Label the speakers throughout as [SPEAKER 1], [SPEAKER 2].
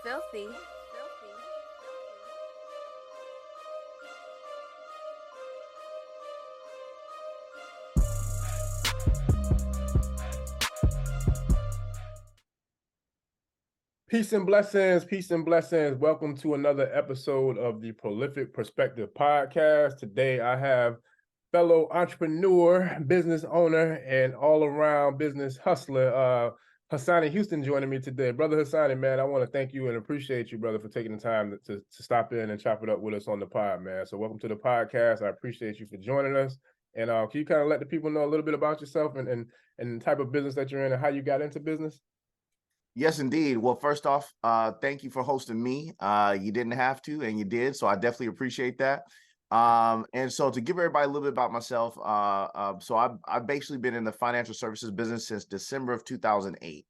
[SPEAKER 1] Filthy.
[SPEAKER 2] Peace and blessings, peace and blessings. Welcome to another episode of the Prolific Perspective Podcast. Today I have fellow entrepreneur, business owner, and all-around business hustler, Hassan Houston joining me today. Brother Hassan, man, I want to thank you and appreciate you, brother, for taking the time to stop in and chop it up with us on the pod, man. So welcome to the podcast. I appreciate you for joining us. And can you kind of let the people know a little bit about yourself and the type of business that you're in and how you got into business?
[SPEAKER 3] Yes, indeed. Well, first off, thank you for hosting me. You didn't have to, and you did, so I definitely appreciate that. And so to give everybody a little bit about myself, so I've basically been in the financial services business since December of 2008.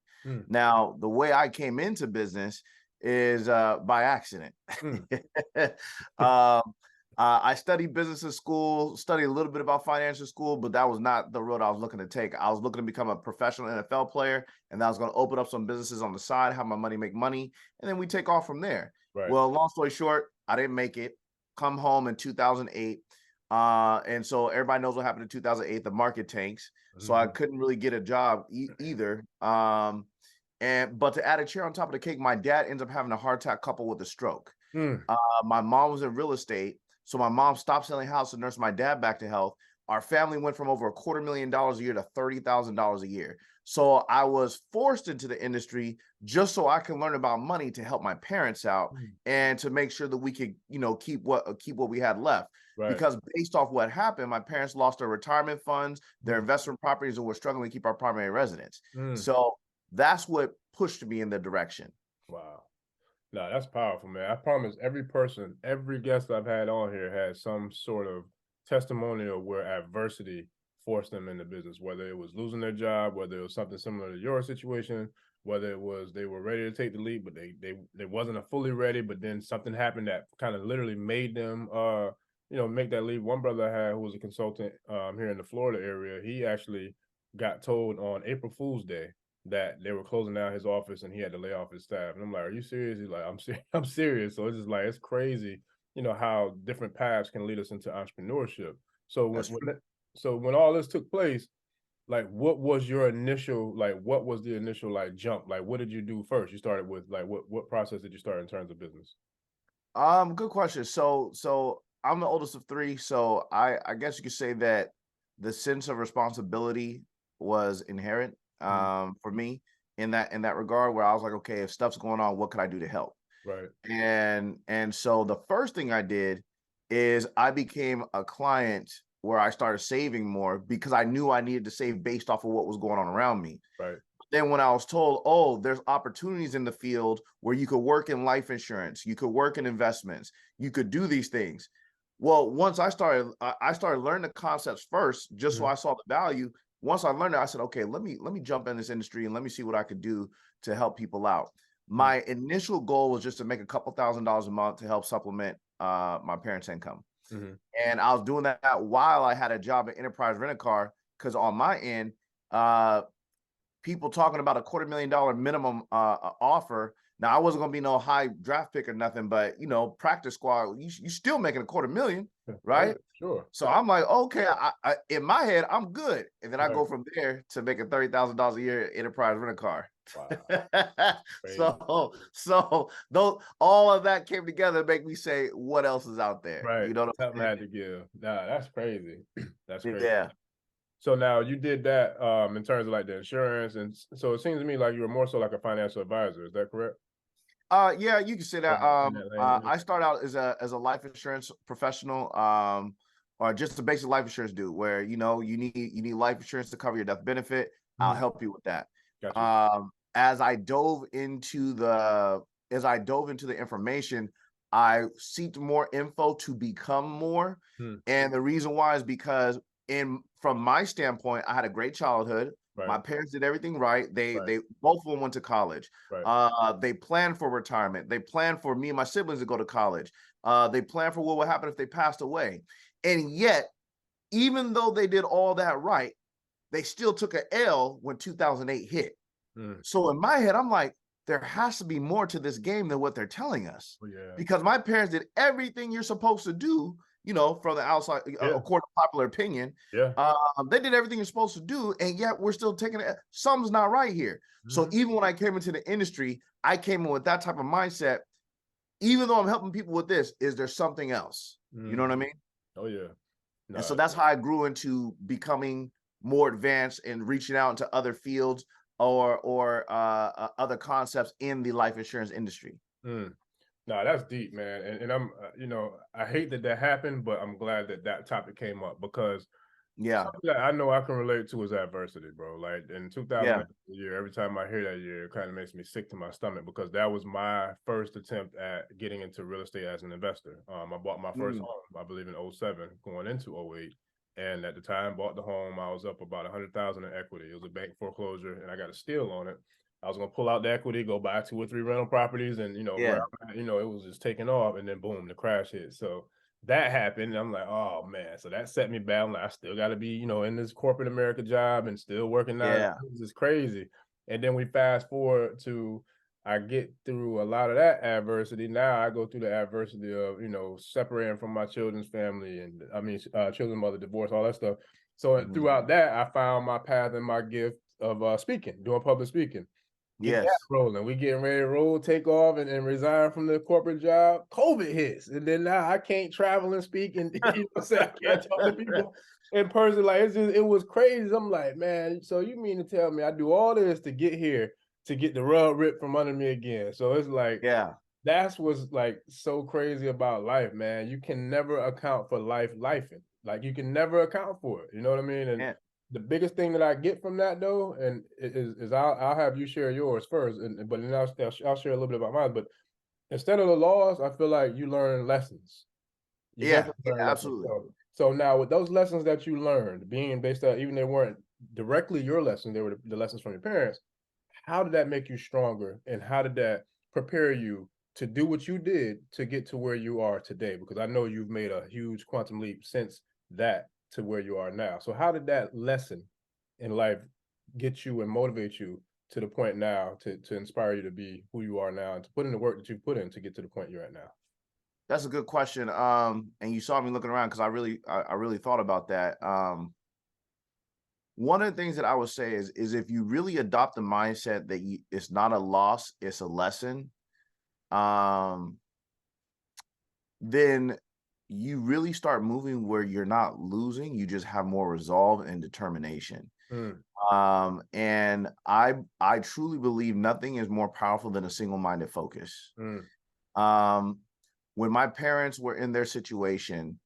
[SPEAKER 3] Now, the way I came into business is by accident. um, I studied business in school, studied a little bit about finance in school, but that was not the road I was looking to take. I was looking to become a professional NFL player, and I was going to open up some businesses on the side, have my money make money, and then we take off from there.
[SPEAKER 2] Right.
[SPEAKER 3] Well, long story short, I didn't make it. Come home in 2008. And so everybody knows what happened in 2008. The market tanks. So I couldn't really get a job either. But to add a cherry on top of the cake, my dad ends up having a heart attack coupled with a stroke. My mom was in real estate. So my mom stopped selling houses to nurse my dad back to health. Our family went from over $250,000 a year to $30,000 a year. So I was forced into the industry just so I can learn about money to help my parents out and to make sure that we could, keep what we had left.
[SPEAKER 2] Right.
[SPEAKER 3] Because based off what happened, my parents lost their retirement funds, their investment properties, and were struggling to keep our primary residence. So that's what pushed me in the direction.
[SPEAKER 2] Wow. No, that's powerful, man. I promise every person, every guest I've had on here has some sort of testimonial where adversity forced them into business, whether it was losing their job, whether it was something similar to your situation, whether it was they were ready to take the leap, but they wasn't a fully ready, but then something happened that kind of literally made them make that leap. One brother I had who was a consultant here in the Florida area, he actually got told on April Fool's Day that they were closing down his office and he had to lay off his staff. And I'm like, are you serious? He's like, I'm serious. So it's just like, it's crazy, how different paths can lead us into entrepreneurship. So when all this took place, like, what was the initial like jump? Like, what did you do first? You started with like, what process did you start in terms of business?
[SPEAKER 3] Good question. So I'm the oldest of three. So I guess you could say that the sense of responsibility was inherent for me in that regard, where I was like, okay, if stuff's going on, what could I do to help?
[SPEAKER 2] Right.
[SPEAKER 3] And so the first thing I did is I became a client where I started saving more because I knew I needed to save based off of what was going on around me.
[SPEAKER 2] Right.
[SPEAKER 3] Then when I was told, oh, there's opportunities in the field where you could work in life insurance, you could work in investments, you could do these things. Well, once I started learning the concepts first, just so I saw the value. Once I learned it, I said, okay, let me jump in this industry and let me see what I could do to help people out. My initial goal was just to make a couple $1,000s a month to help supplement my parents' income. And I was doing that while I had a job at Enterprise Rent-A-Car, because on my end, people talking about $250,000 minimum offer. Now, I wasn't going to be no high draft pick or nothing, but, practice squad, you still making $250,000, right?
[SPEAKER 2] Sure. So
[SPEAKER 3] I'm like, okay, I in my head, I'm good. And then I go from there to making $30,000 a year at Enterprise Rent-A-Car.
[SPEAKER 2] Wow.
[SPEAKER 3] So those, all of that came together to make me say, what else is out there?
[SPEAKER 2] Right.
[SPEAKER 3] You know what I'm
[SPEAKER 2] Something
[SPEAKER 3] saying?
[SPEAKER 2] had to give. Nah, that's crazy. That's crazy.
[SPEAKER 3] Yeah.
[SPEAKER 2] So now you did that in terms of like the insurance, and so it seems to me like you were more so like a financial advisor. Is that correct?
[SPEAKER 3] Yeah, you can say that. I started out as a life insurance professional, or just a basic life insurance dude, where you need life insurance to cover your death benefit. I'll help you with that.
[SPEAKER 2] Gotcha.
[SPEAKER 3] As I dove into the information, I seeked more info to become more. And the reason why is because from my standpoint, I had a great childhood.
[SPEAKER 2] Right.
[SPEAKER 3] My parents did everything right. They both of them went to college.
[SPEAKER 2] Right.
[SPEAKER 3] They planned for retirement. They planned for me and my siblings to go to college. They planned for what would happen if they passed away. And yet, even though they did all that right, they still took an L when 2008 hit. So in my head, I'm like, there has to be more to this game than what they're telling us.
[SPEAKER 2] Oh, yeah.
[SPEAKER 3] Because my parents did everything you're supposed to do, you know, from the outside,
[SPEAKER 2] Yeah.
[SPEAKER 3] according to popular opinion.
[SPEAKER 2] Yeah.
[SPEAKER 3] They did everything you're supposed to do, and yet we're still taking it. Something's not right here. So even when I came into the industry, I came in with that type of mindset. Even though I'm helping people with this, is there something else? You know what I mean?
[SPEAKER 2] Oh, yeah.
[SPEAKER 3] And so that's how I grew into becoming more advanced and reaching out into other fields or other concepts in the life insurance industry.
[SPEAKER 2] No, that's deep, man. And I'm, you know, I hate that that happened, but I'm glad that that topic came up because
[SPEAKER 3] Yeah,
[SPEAKER 2] something that I know I can relate to is adversity, bro. Like in 2008
[SPEAKER 3] yeah,
[SPEAKER 2] year, every time I hear that year, it kind of makes me sick to my stomach because that was my first attempt at getting into real estate as an investor. I bought my first home, I believe in 07, going into 08. And at the time, bought the home. I was up about 100,000 in equity. It was a bank foreclosure, and I got a steal on it. I was gonna pull out the equity, go buy 2 or 3 rental properties, and you know where
[SPEAKER 3] yeah,
[SPEAKER 2] I'm at, you know, it was just taking off, and then boom, the crash hit. So that happened, and I'm like, oh man. So that set me back. I'm like, I still got to be, you know, in this corporate America job and still working 9
[SPEAKER 3] yeah,
[SPEAKER 2] hours. It's crazy. And then we fast forward to I get through a lot of that adversity. Now I go through the adversity of, you know, separating from my children's family and I mean, children's mother, divorce, all that stuff. So throughout that, I found my path and my gift of speaking, doing public speaking. Get that
[SPEAKER 3] yes,
[SPEAKER 2] rolling. We getting ready to roll, take off, and resign from the corporate job. COVID hits, and then now I can't travel and speak, and you know what I'm saying, I can't talk to people in person. Like it was crazy. I'm like, man, so you mean to tell me I do all this to get here to get the rug ripped from under me again? So it's like
[SPEAKER 3] yeah,
[SPEAKER 2] that's what's like so crazy about life, man. You can never account for lifing. Like you can never account for it. You know what I mean? And
[SPEAKER 3] yeah,
[SPEAKER 2] the biggest thing that I get from that though, and is I'll have you share yours first, and but then I'll share a little bit about mine. But instead of the laws, I feel like you learn lessons. You
[SPEAKER 3] yeah,
[SPEAKER 2] definitely learn lessons.
[SPEAKER 3] absolutely.
[SPEAKER 2] So now with those lessons that you learned, being based out, even they weren't directly your lessons, they were the lessons from your parents. How did that make you stronger, and how did that prepare you to do what you did to get to where you are today? Because I know you've made a huge quantum leap since that to where you are now. So how did that lesson in life get you and motivate you to the point now to inspire you to be who you are now and to put in the work that you've put in to get to the point you're at now?
[SPEAKER 3] That's a good question. And you saw me looking around because I really thought about that. One of the things that I would say is if you really adopt the mindset that it's not a loss, it's a lesson, um, then you really start moving where you're not losing. You just have more resolve and determination.
[SPEAKER 2] Mm,
[SPEAKER 3] And I truly believe nothing is more powerful than a single-minded focus.
[SPEAKER 2] mm,
[SPEAKER 3] Um, when my parents were in their situation,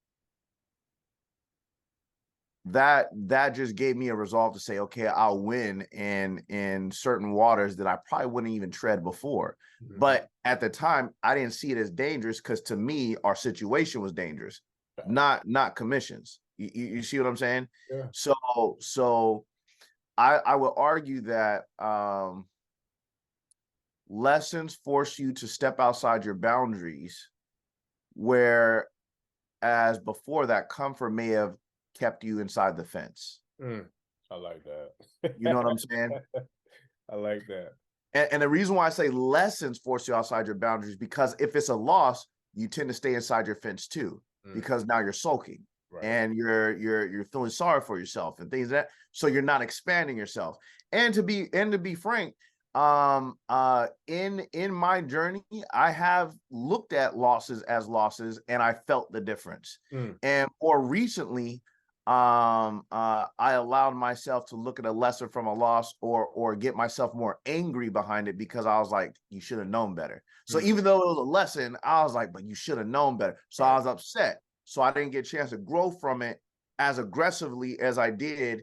[SPEAKER 3] that just gave me a resolve to say, okay, I'll win in certain waters that I probably wouldn't even tread before.
[SPEAKER 2] mm.
[SPEAKER 3] But at the time, I didn't see it as dangerous because to me, our situation was dangerous, not commissions. You see what I'm saying?
[SPEAKER 2] Yeah.
[SPEAKER 3] So I would argue that lessons force you to step outside your boundaries, whereas before that comfort may have kept you inside the fence.
[SPEAKER 2] Mm. I like that.
[SPEAKER 3] You know what I'm saying?
[SPEAKER 2] I like that.
[SPEAKER 3] And the reason why I say lessons force you outside your boundaries, because if it's a loss, you tend to stay inside your fence too,
[SPEAKER 2] Mm,
[SPEAKER 3] because now you're sulking
[SPEAKER 2] right.
[SPEAKER 3] and you're feeling sorry for yourself and things that, so you're not expanding yourself. And to be frank, in my journey, I have looked at losses as losses and I felt the difference.
[SPEAKER 2] Mm,
[SPEAKER 3] And more recently, I allowed myself to look at a lesson from a loss or get myself more angry behind it because I was like, you should have known better. So
[SPEAKER 2] mm,
[SPEAKER 3] even though it was a lesson, I was like, but you should have known better. So I
[SPEAKER 2] right.
[SPEAKER 3] was upset. So I didn't get a chance to grow from it as aggressively as I did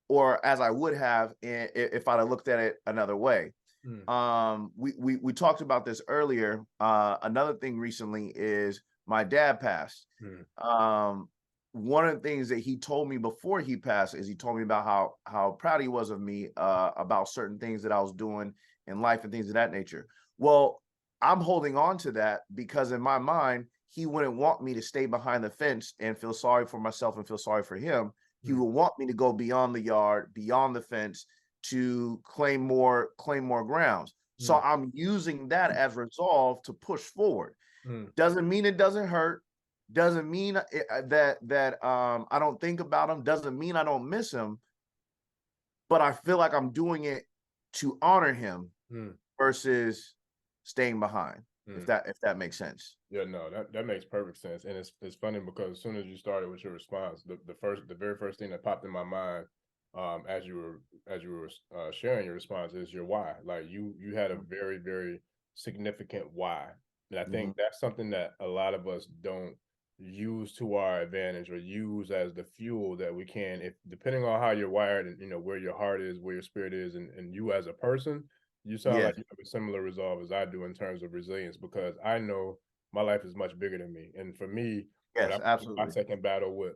[SPEAKER 3] or as I would have if I'd have looked at it another way.
[SPEAKER 2] Mm,
[SPEAKER 3] We talked about this earlier. Another thing recently is my dad passed.
[SPEAKER 2] mm,
[SPEAKER 3] Um, one of the things that he told me before he passed is he told me about how proud he was of me about certain things that I was doing in life and things of that nature. Well, I'm holding on to that because in my mind, he wouldn't want me to stay behind the fence and feel sorry for myself and feel sorry for him. He
[SPEAKER 2] mm,
[SPEAKER 3] would want me to go beyond the yard, beyond the fence to claim more grounds. So I'm using that as resolve to push forward. Doesn't mean it doesn't hurt. Doesn't mean that I don't think about him. Doesn't mean I don't miss him. But I feel like I'm doing it to honor him versus staying behind. If that makes sense.
[SPEAKER 2] Yeah, no, that makes perfect sense. And it's funny because as soon as you started with your response, the very first thing that popped in my mind, as you were sharing your response is your why. Like you had a very, very significant why. And I think that's something that a lot of us don't use to our advantage or use as the fuel that we can, if depending on how you're wired and where your heart is, where your spirit is, and you as a person, you sound like you have a similar resolve as I do in terms of resilience, because I know my life is much bigger than me. And for me, when I
[SPEAKER 3] Yes,
[SPEAKER 2] my
[SPEAKER 3] absolutely.
[SPEAKER 2] second battle with,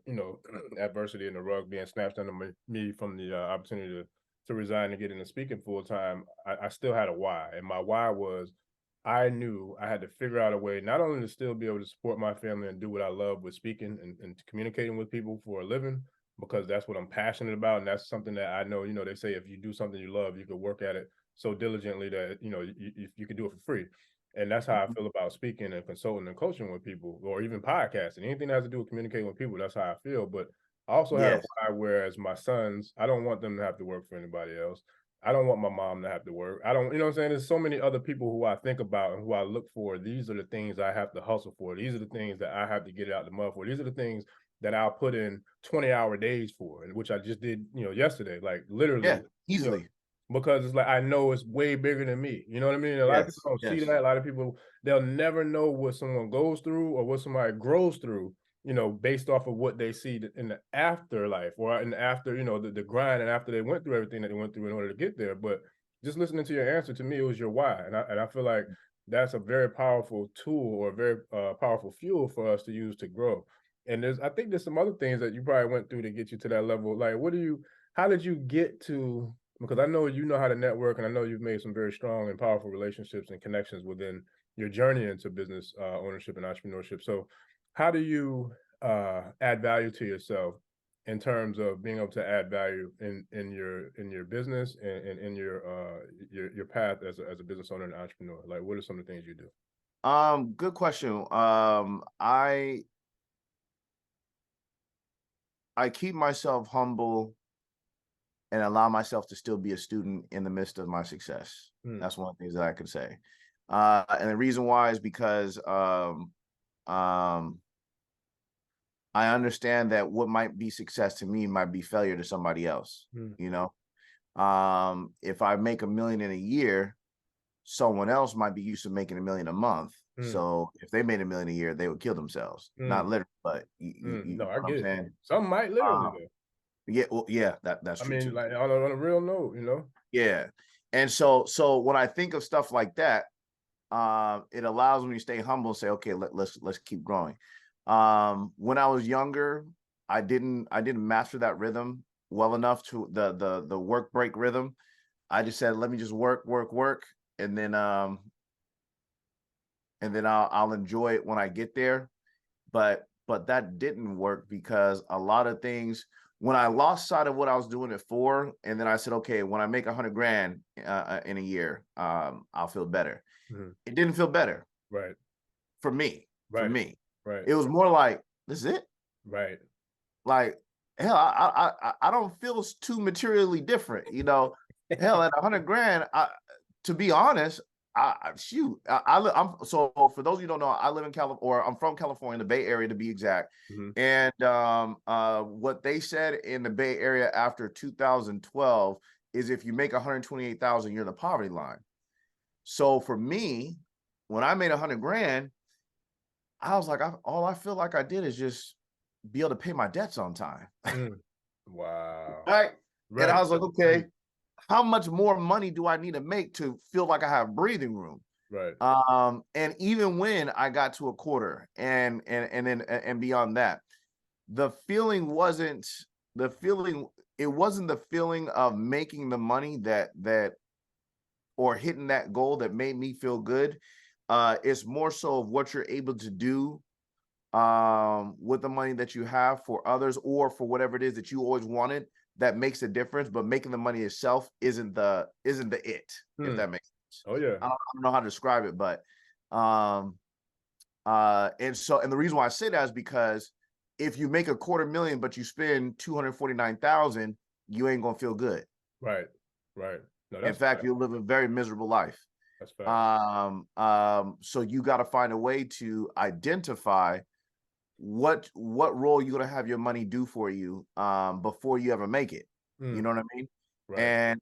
[SPEAKER 2] adversity and the rug being snatched under me from the opportunity to resign and get into speaking full time, I still had a why. And my why was I knew I had to figure out a way not only to still be able to support my family and do what I love with speaking and communicating with people for a living, because that's what I'm passionate about. And that's something that I know, they say if you do something you love, you could work at it so diligently that you can do it for free. And that's how I feel about speaking and consulting and coaching with people, or even podcasting. Anything that has to do with communicating with people, that's how I feel. But I also had a
[SPEAKER 3] Yes.
[SPEAKER 2] why, whereas my sons, I don't want them to have to work for anybody else. I don't want my mom to have to work. I don't, what I'm saying? There's so many other people who I think about and who I look for. These are the things I have to hustle for. These are the things that I have to get out the mud for. These are the things that I'll put in 20-hour days for, and which I just did, yesterday, like literally,
[SPEAKER 3] Easily.
[SPEAKER 2] because it's like I know it's way bigger than me. You know what I mean? A lot of people
[SPEAKER 3] Yes.
[SPEAKER 2] don't see
[SPEAKER 3] Yes.
[SPEAKER 2] that. A lot of people, they'll never know what someone goes through or what somebody grows through, based off of what they see in the afterlife or in the after, the grind, and after they went through everything that they went through in order to get there. But just listening to your answer, to me, it was your why. And I feel like that's a very powerful tool, or a very powerful fuel for us to use to grow. And I think there's some other things that you probably went through to get you to that level. Like, how did you get to, because I know you know how to network, and I know you've made some very strong and powerful relationships and connections within your journey into business ownership and entrepreneurship. So how do you add value to yourself in terms of being able to add value in your business and in your path as a business owner and entrepreneur? Like, what are some of the things you do?
[SPEAKER 3] Good question. I keep myself humble and allow myself to still be a student in the midst of my success. That's one of the things that I can say. And the reason why is because I understand that what might be success to me might be failure to somebody else. If I make $1 million in a year, someone else might be used to making $1 million a month. So if they made $1 million a year, they would kill themselves. Not literally, but you
[SPEAKER 2] No,
[SPEAKER 3] know
[SPEAKER 2] I
[SPEAKER 3] what I'm
[SPEAKER 2] get it.
[SPEAKER 3] saying?
[SPEAKER 2] Some might literally do.
[SPEAKER 3] Yeah, well, yeah, that's
[SPEAKER 2] I
[SPEAKER 3] true
[SPEAKER 2] mean,
[SPEAKER 3] too.
[SPEAKER 2] like on a real note.
[SPEAKER 3] Yeah. And so when I think of stuff like that, it allows me to stay humble and say, okay, let's keep growing. When I was younger, I didn't master that rhythm well enough, to the work break rhythm. I just said, let me just work, and then I'll enjoy it when I get there. But that didn't work, because a lot of things, when I lost sight of what I was doing it for, and then I said, okay, when I make 100 grand in a year, I'll feel better. It didn't feel better.
[SPEAKER 2] Right.
[SPEAKER 3] For me.
[SPEAKER 2] Right. Right.
[SPEAKER 3] It was more like, this is it.
[SPEAKER 2] Right.
[SPEAKER 3] Like, hell, I don't feel too materially different, Hell, at 100 grand, to be honest, I'm so, for those of you who don't know, I live in California, or I'm from California, the Bay Area to be exact. And what they said in the Bay Area after 2012 is, if you make 128,000, you're in the poverty line. So for me, when I made 100 grand, I was like, all I feel like I did is just be able to pay my debts on time.
[SPEAKER 2] Wow.
[SPEAKER 3] Right. And I
[SPEAKER 2] Right.
[SPEAKER 3] was like, okay, how much more money do I need to make to feel like I have breathing room?
[SPEAKER 2] Right.
[SPEAKER 3] And even when I got to a quarter and beyond that, the feeling wasn't the feeling, it wasn't the feeling of making the money that or hitting that goal that made me feel good. It's more so of what you're able to do with the money that you have for others, or for whatever it is that you always wanted, that makes a difference. But making the money itself isn't the it, if that makes sense.
[SPEAKER 2] Oh yeah.
[SPEAKER 3] I don't know how to describe it, but and the reason why I say that is because if you make $250,000 but you spend 249,000, you ain't gonna feel good.
[SPEAKER 2] Right. Right. No,
[SPEAKER 3] In
[SPEAKER 2] that's
[SPEAKER 3] fact,
[SPEAKER 2] fact.
[SPEAKER 3] you'll live a very miserable life.
[SPEAKER 2] That's facts.
[SPEAKER 3] So you got to find a way to identify what role you're gonna have your money do for you before you ever make it. You
[SPEAKER 2] Mm,
[SPEAKER 3] know what I mean?
[SPEAKER 2] right.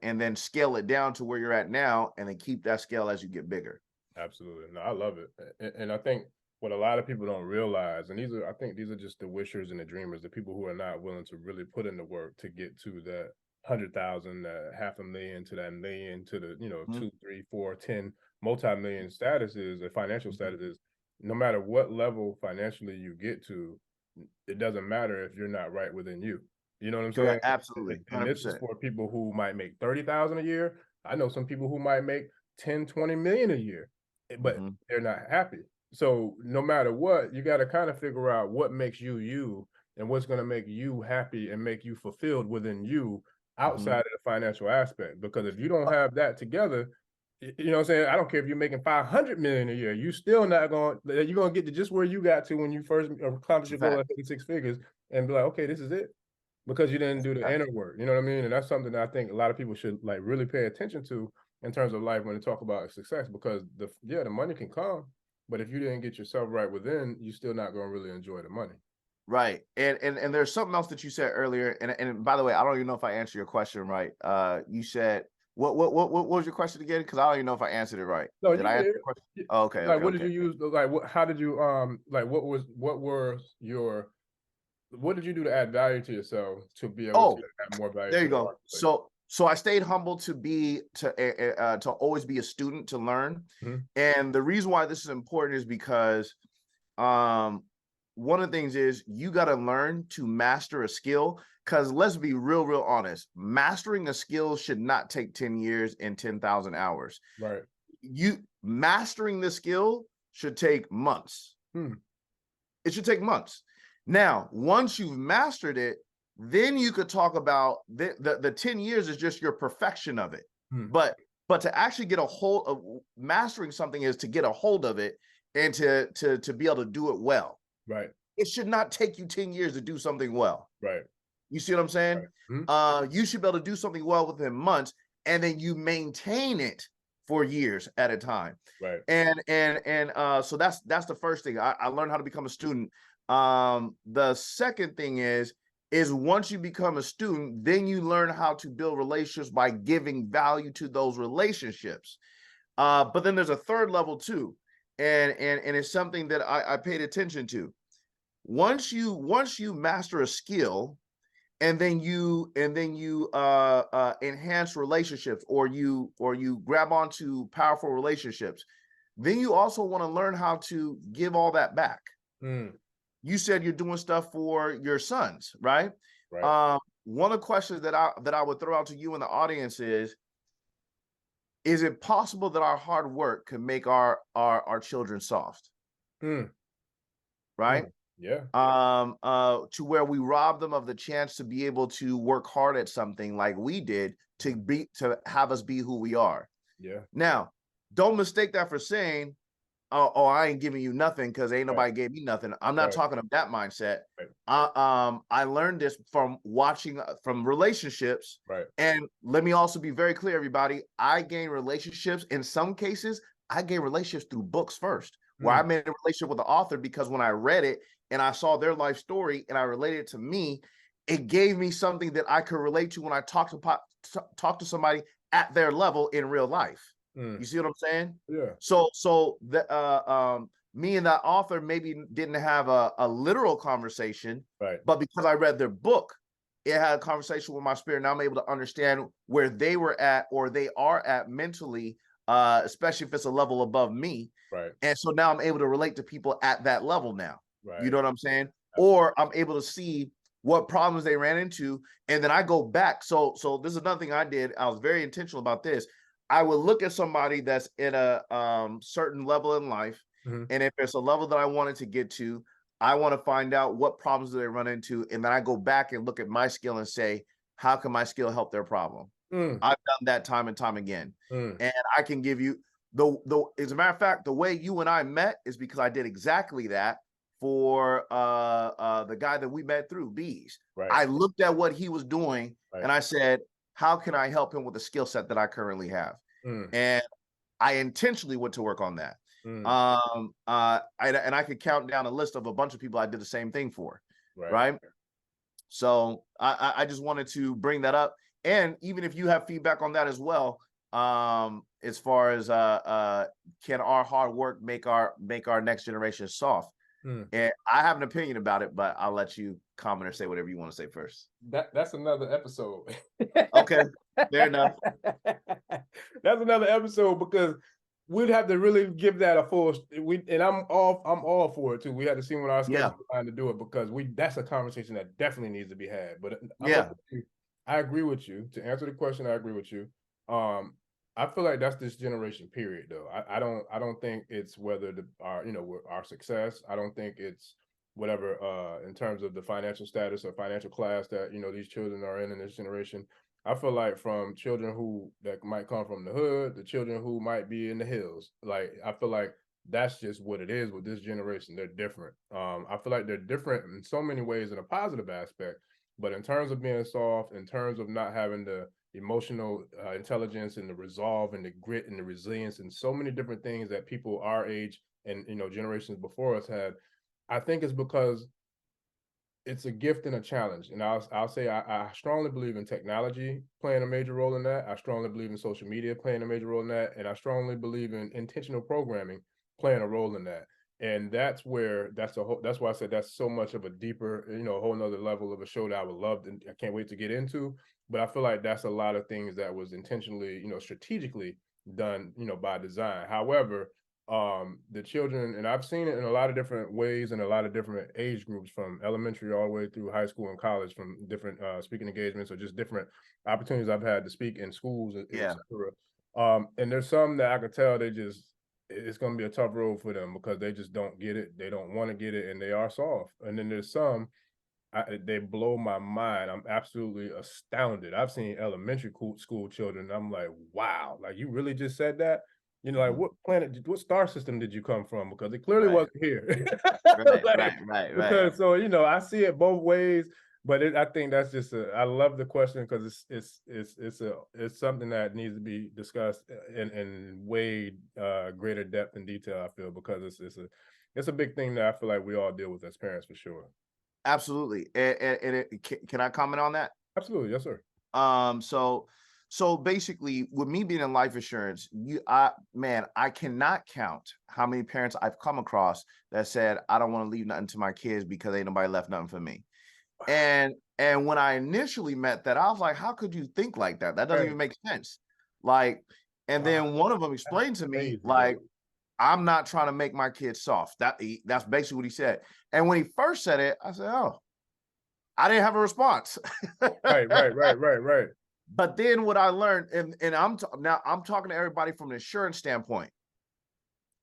[SPEAKER 3] And then scale it down to where you're at now, and then keep that scale as you get bigger.
[SPEAKER 2] Absolutely. No, I love it. And I think what a lot of people don't realize, and I think these are just the wishers and the dreamers, the people who are not willing to really put in the work to get to that 100,000, that 500,000, to that million, to the,
[SPEAKER 3] Mhm.
[SPEAKER 2] 2, 3, 4, 10 multi-million statuses or financial
[SPEAKER 3] Mhm.
[SPEAKER 2] statuses. No matter what level financially you get to, it doesn't matter if you're not right within you. You know what I'm saying?
[SPEAKER 3] Correct. Absolutely.
[SPEAKER 2] And this is
[SPEAKER 3] 100%.
[SPEAKER 2] for people who might make 30,000 a year. I know some people who might make 10, 20 million a year, but
[SPEAKER 3] Mhm.
[SPEAKER 2] they're not happy. So no matter what, you got to kind of figure out what makes you you and what's going to make you happy and make you fulfilled within you
[SPEAKER 3] Mhm.
[SPEAKER 2] outside of the financial aspect. Because if you don't have that together, you know what I'm saying? I don't care if you're making 500 million a year, you still not going, you're going to get to just where you got to when you first accomplished
[SPEAKER 3] It's a
[SPEAKER 2] your goal
[SPEAKER 3] fact.
[SPEAKER 2] at 6 figures and be like, okay, this is it. Because you didn't do the
[SPEAKER 3] Fact.
[SPEAKER 2] inner work. You know what I mean? And that's something that I think a lot of people should like really pay attention to in terms of life when they talk about success, because the money can come, but if you didn't get yourself right within, you're still not going to really enjoy the money.
[SPEAKER 3] Right. And there's something else that you said earlier. And by the way, I don't even know if I answered your question right. You said what was your question again? Because I don't even know if I answered it right.
[SPEAKER 2] No,
[SPEAKER 3] Did
[SPEAKER 2] you
[SPEAKER 3] I answer
[SPEAKER 2] did.
[SPEAKER 3] the question? Oh, okay,
[SPEAKER 2] Like,
[SPEAKER 3] okay,
[SPEAKER 2] what did
[SPEAKER 3] okay.
[SPEAKER 2] you use? Like, how did you like? What did you do to add value to yourself to be able to
[SPEAKER 3] Oh,
[SPEAKER 2] add more value
[SPEAKER 3] there
[SPEAKER 2] to
[SPEAKER 3] you
[SPEAKER 2] the
[SPEAKER 3] go.
[SPEAKER 2] marketplace?
[SPEAKER 3] So I stayed humble to always be a student, to learn.
[SPEAKER 2] Mhm.
[SPEAKER 3] And the reason why this is important is because um one of the things is you got to learn to master a skill, because let's be real honest, mastering a skill should not take 10 years and 10,000 hours.
[SPEAKER 2] Right.
[SPEAKER 3] You mastering the skill should take months.
[SPEAKER 2] Hmm.
[SPEAKER 3] It should take months. Now, once you've mastered it, then you could talk about the 10 years is just your perfection of it.
[SPEAKER 2] Hmm.
[SPEAKER 3] But to actually get a hold of mastering something is to get a hold of it and to be able to do it well.
[SPEAKER 2] Right.
[SPEAKER 3] It should not take you 10 years to do something well.
[SPEAKER 2] Right.
[SPEAKER 3] You see what I'm saying?
[SPEAKER 2] Right. Hmm.
[SPEAKER 3] You should be able to do something well within months, and then you maintain it for years at a time.
[SPEAKER 2] Right.
[SPEAKER 3] And so that's the first thing. I learned how to become a student. The second thing is once you become a student, then you learn how to build relationships by giving value to those relationships. But then there's a third level too, and it's something that I paid attention to. Once you master a skill, and then you enhance relationships, or you grab onto powerful relationships, then you also want to learn how to give all that back.
[SPEAKER 2] Hmm.
[SPEAKER 3] You said you're doing stuff for your sons, right?
[SPEAKER 2] Right.
[SPEAKER 3] One of the questions that I would throw out to you in the audience is it possible that our hard work can make our children soft,
[SPEAKER 2] Hmm.
[SPEAKER 3] right?
[SPEAKER 2] Hmm. Yeah.
[SPEAKER 3] To where we rob them of the chance to be able to work hard at something like we did, to have us be who we are.
[SPEAKER 2] Yeah.
[SPEAKER 3] Now, don't mistake that for saying, oh, I ain't giving you nothing because ain't
[SPEAKER 2] Right.
[SPEAKER 3] nobody gave me nothing. I'm not
[SPEAKER 2] Right.
[SPEAKER 3] talking of that mindset.
[SPEAKER 2] Right.
[SPEAKER 3] I learned this from watching, from relationships.
[SPEAKER 2] Right.
[SPEAKER 3] And let me also be very clear, everybody. I gain relationships. In some cases, I gain relationships through books first, where I
[SPEAKER 2] Hmm.
[SPEAKER 3] made a relationship with the author because when I read it and I saw their life story and I related it to me, it gave me something that I could relate to when I talk to somebody at their level in real life.
[SPEAKER 2] Hmm.
[SPEAKER 3] You see what I'm saying?
[SPEAKER 2] Yeah.
[SPEAKER 3] So me and that author maybe didn't have a literal conversation,
[SPEAKER 2] Right.
[SPEAKER 3] but because I read their book, it had a conversation with my spirit. Now I'm able to understand where they were at, or they are at mentally, especially if it's a level above me.
[SPEAKER 2] Right.
[SPEAKER 3] And so now I'm able to relate to people at that level now. You
[SPEAKER 2] Right.
[SPEAKER 3] know what I'm saying?
[SPEAKER 2] Absolutely.
[SPEAKER 3] Or I'm able to see what problems they ran into, and then I go back. So this is another thing I did. I was very intentional about this. I would look at somebody that's in a certain level in life,
[SPEAKER 2] Mhm.
[SPEAKER 3] and if it's a level that I wanted to get to, I want to find out what problems do they run into, and then I go back and look at my skill and say, how can my skill help their problem? I've done that time and time again. And I can give you as a matter of fact, the way you and I met is because I did exactly that for the guy that we met through Bees.
[SPEAKER 2] Right.
[SPEAKER 3] I looked at what he was doing
[SPEAKER 2] Right.
[SPEAKER 3] and I said, how can I help him with the skill set that I currently have? And I intentionally went to work on that. And I could count down a list of a bunch of people I did the same thing for. Right. So I just wanted to bring that up. And even if you have feedback on that as well, as far as can our hard work make our next generation soft? And I have an opinion about it, but I'll let you comment or say whatever you want to say first.
[SPEAKER 2] That's another episode.
[SPEAKER 3] Okay, fair enough.
[SPEAKER 2] That's another episode because we'd have to really give that a full. I'm all for it too. We had to see when our schedule trying to do it because that's a conversation that definitely needs to be had. But I agree with you. To answer the question, I agree with you. I feel like that's this generation period though. I don't think it's whether our success. I don't think it's whatever in terms of the financial status or financial class that these children are in this generation. I feel like from children that might come from the hood, the children who might be in the hills, like I feel like that's just what it is with this generation. They're different. I feel like they're different in so many ways in a positive aspect, but in terms of being soft, in terms of not having the emotional intelligence and the resolve and the grit and the resilience and so many different things that people our age and generations before us had, I think it's because it's a gift and a challenge. And I'll say I strongly believe in technology playing a major role in that. I strongly believe in social media playing a major role in that. And I strongly believe in intentional programming playing a role in that. And that's why I said that's so much of a deeper, a whole nother level of a show that I would love and I can't wait to get into. But I feel like that's a lot of things that was intentionally, strategically done, by design. However, the children, and I've seen it in a lot of different ways and a lot of different age groups, from elementary all the way through high school and college, from different speaking engagements or just different opportunities I've had to speak in schools, etc. And there's some that I could tell it's going to be a tough road for them because they just don't get it. They don't want to get it and they are soft. And then there's some they blow my mind. I'm absolutely astounded. I've seen elementary school children. I'm like, wow, like you really just said that? Like what star system did you come from? Because it clearly wasn't here.
[SPEAKER 3] Right.
[SPEAKER 2] Because so I see it both ways, but I think that's just I love the question because it's something that needs to be discussed in way greater depth and detail. I feel because it's a big thing that I feel like we all deal with as parents for sure.
[SPEAKER 3] Absolutely. And can I comment on that?
[SPEAKER 2] Absolutely. Yes, sir.
[SPEAKER 3] So basically with me being in life insurance, I cannot count how many parents I've come across that said, I don't want to leave nothing to my kids because ain't nobody left nothing for me. And when I initially met that, I was like, how could you think like that? That doesn't even make sense. Like, and then one of them explained to me, like, I'm not trying to make my kids soft. That's basically what he said. And when he first said it, I said, oh, I didn't have a response.
[SPEAKER 2] Right.
[SPEAKER 3] But then what I learned, and I'm talking to everybody from an insurance standpoint.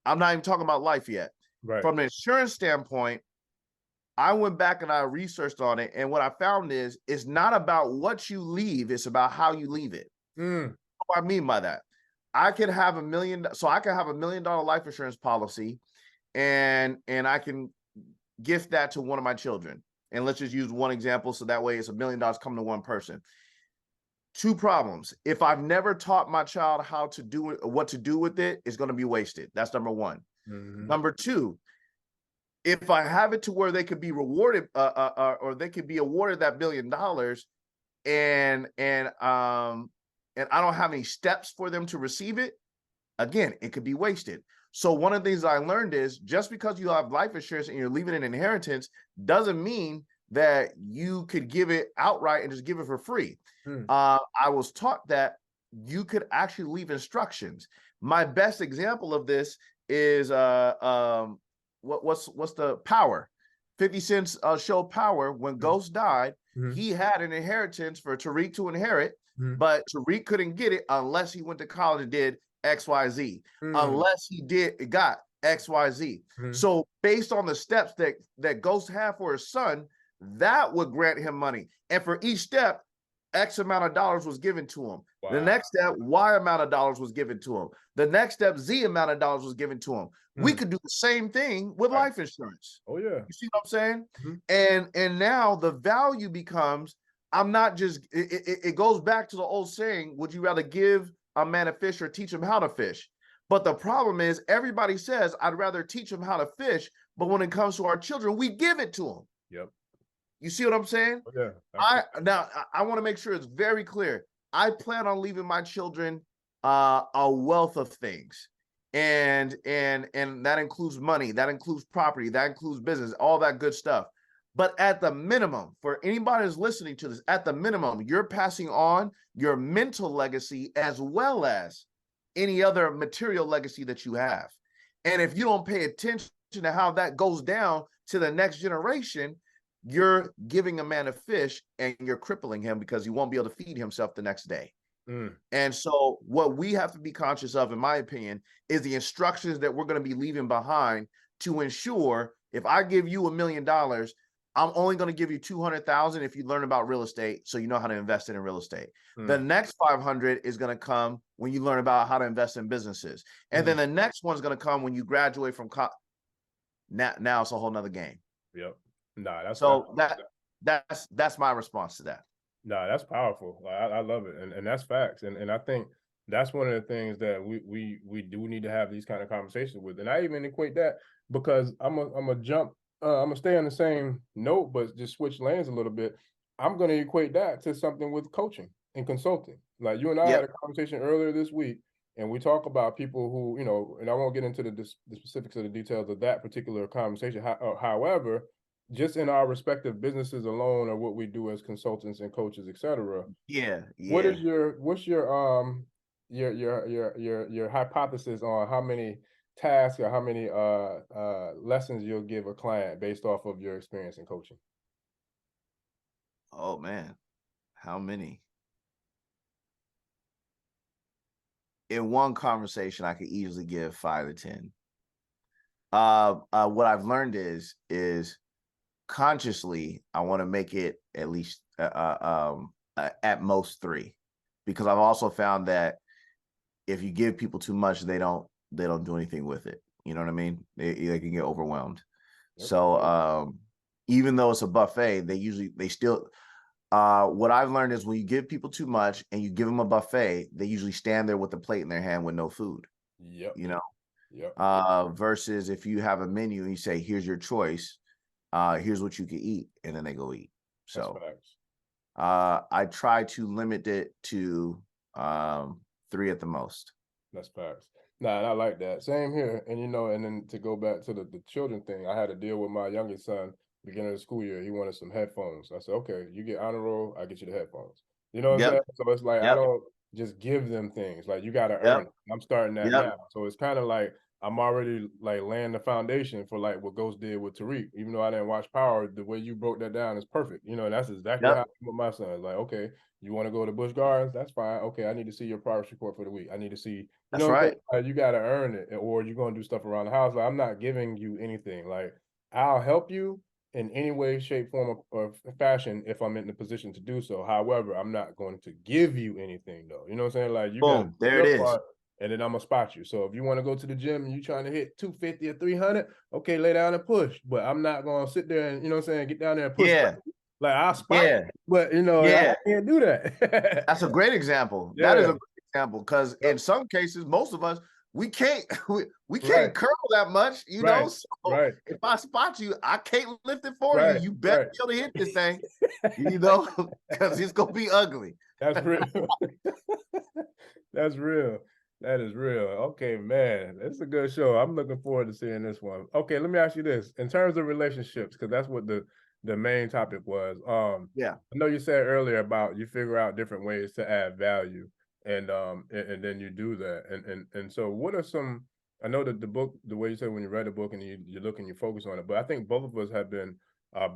[SPEAKER 3] I'm not even talking about life yet.
[SPEAKER 2] Right.
[SPEAKER 3] From an insurance standpoint, I went back and I researched on it. And what I found is it's not about what you leave. It's about how you leave it. What do I mean by that? I can have $1 million. So I can have $1 million life insurance policy and I can gift that to one of my children. And let's just use one example. So that way it's $1 million coming to one person. Two problems. If I've never taught my child how to do it, what to do with it, it's going to be wasted. That's number one. Number two, if I have it to where they could be rewarded or they could be awarded that $1 million and I don't have any steps for them to receive it, again, it could be wasted. So one of the things I learned is just because you have life insurance and you're leaving an inheritance doesn't mean that you could give it outright and just give it for free. I was taught that you could actually leave instructions. My best example of this is what's the Power? 50 Cent's show Power. When Ghost died, he had an inheritance for Tariq to inherit, but Tariq couldn't get it unless he went to college and did XYZ, unless he got XYZ. So based on the steps that Ghost had for his son, that would grant him money. And for each step, X amount of dollars was given to him.
[SPEAKER 2] Wow.
[SPEAKER 3] The next step, Y amount of dollars was given to him. The next step, Z amount of dollars was given to him. We could do the same thing with life insurance.
[SPEAKER 2] Oh yeah.
[SPEAKER 3] You see what I'm saying? And now the value becomes, I'm not just, it goes back to the old saying, would you rather give a man a fish or teach him how to fish? But the problem is everybody says, I'd rather teach them how to fish. But when it comes to our children, we give it to them.
[SPEAKER 2] Yep.
[SPEAKER 3] You see what I'm saying?
[SPEAKER 2] Oh, yeah.
[SPEAKER 3] I want to make sure it's very clear. I plan on leaving my children a wealth of things. And that includes money, that includes property, that includes business, all that good stuff. But at the minimum, for anybody who's listening to this, at the minimum, you're passing on your mental legacy as well as any other material legacy that you have. And if you don't pay attention to how that goes down to the next generation, you're giving a man a fish and you're crippling him because he won't be able to feed himself the next day. And so what we have to be conscious of, in my opinion, is the instructions that we're going to be leaving behind to ensure if I give you $1 million, I'm only going to give you 200,000 if you learn about real estate, so you know how to invest in real estate. The next 500 is going to come when you learn about how to invest in businesses. And then the next one's going to come when you graduate from college. Now it's a whole nother game.
[SPEAKER 2] Yep. Nah, that's
[SPEAKER 3] so that's my response to that.
[SPEAKER 2] Nah, that's powerful. I love it. And that's facts. And I think that's one of the things that we do need to have these kind of conversations with. And I even equate that because I'm gonna stay on the same note, but just switch lanes a little bit. I'm gonna equate that to something with coaching and consulting. Like you and I had a conversation earlier this week, and we talk about people who, you know, and I won't get into the specifics of the details of that particular conversation. However, just in our respective businesses alone, or what we do as consultants and coaches, etc. What's your hypothesis on how many tasks or how many lessons you'll give a client based off of your experience in coaching?
[SPEAKER 3] Oh man, how many? In one conversation, I could easily give 5 to 10. What I've learned is consciously, I want to make it at least at most 3, because I've also found that if you give people too much, they don't do anything with it. You know what I mean? They can get overwhelmed. Yep. So even though it's a buffet, they still what I've learned is when you give people too much and you give them a buffet, they usually stand there with a plate in their hand with no food.
[SPEAKER 2] Yep.
[SPEAKER 3] You know?
[SPEAKER 2] Yep.
[SPEAKER 3] Versus if you have a menu and you say, here's your choice, here's what you can eat, and then they go eat. So I try to limit it to 3 at the most.
[SPEAKER 2] That's facts. Nah, and I like that. Same here. And you know, and then to go back to the children thing, I had to deal with my youngest son beginning of the school year. He wanted some headphones. I said, okay, you get honor roll, I get you the headphones. You know what I'm saying? So it's like I don't just give them things. Like you gotta earn it. I'm starting that now. So it's kind of like I'm already like laying the foundation for like what Ghost did with Tariq. Even though I didn't watch Power, the way you broke that down is perfect. You know, and that's exactly how I do with my son. It's like, okay, you want to go to Busch Gardens? That's fine. Okay, I need to see your progress report for the week. I need to see, you know, like, you got to earn it, or you're going to do stuff around the house. Like, I'm not giving you anything. Like, I'll help you in any way, shape, form, or fashion if I'm in the position to do so. However, I'm not going to give you anything, though. You know what I'm saying? Like, you got
[SPEAKER 3] there it is.
[SPEAKER 2] Part, and then I'm gonna spot you. So if you want to go to the gym and you're trying to hit 250 or 300, okay, lay down and push. But I'm not gonna sit there and, you know what I'm saying, get down there and push. Like I'll spot you, but you know, I can't do that.
[SPEAKER 3] That's a great example. That is a great example, because in some cases, most of us, we can't curl that much, you know. So if I spot you, I can't lift it for you. You better be able to hit this thing, you know, because it's gonna be ugly.
[SPEAKER 2] That's real. That's real. That is real. Okay, man, it's a good show. I'm looking forward to seeing this one. Okay, let me ask you this: in terms of relationships, because that's what the main topic was. I know you said earlier about you figure out different ways to add value, and then you do that. And so, what are some? I know that the book, the way you said when you read the book and you look and you focus on it, but I think both of us have been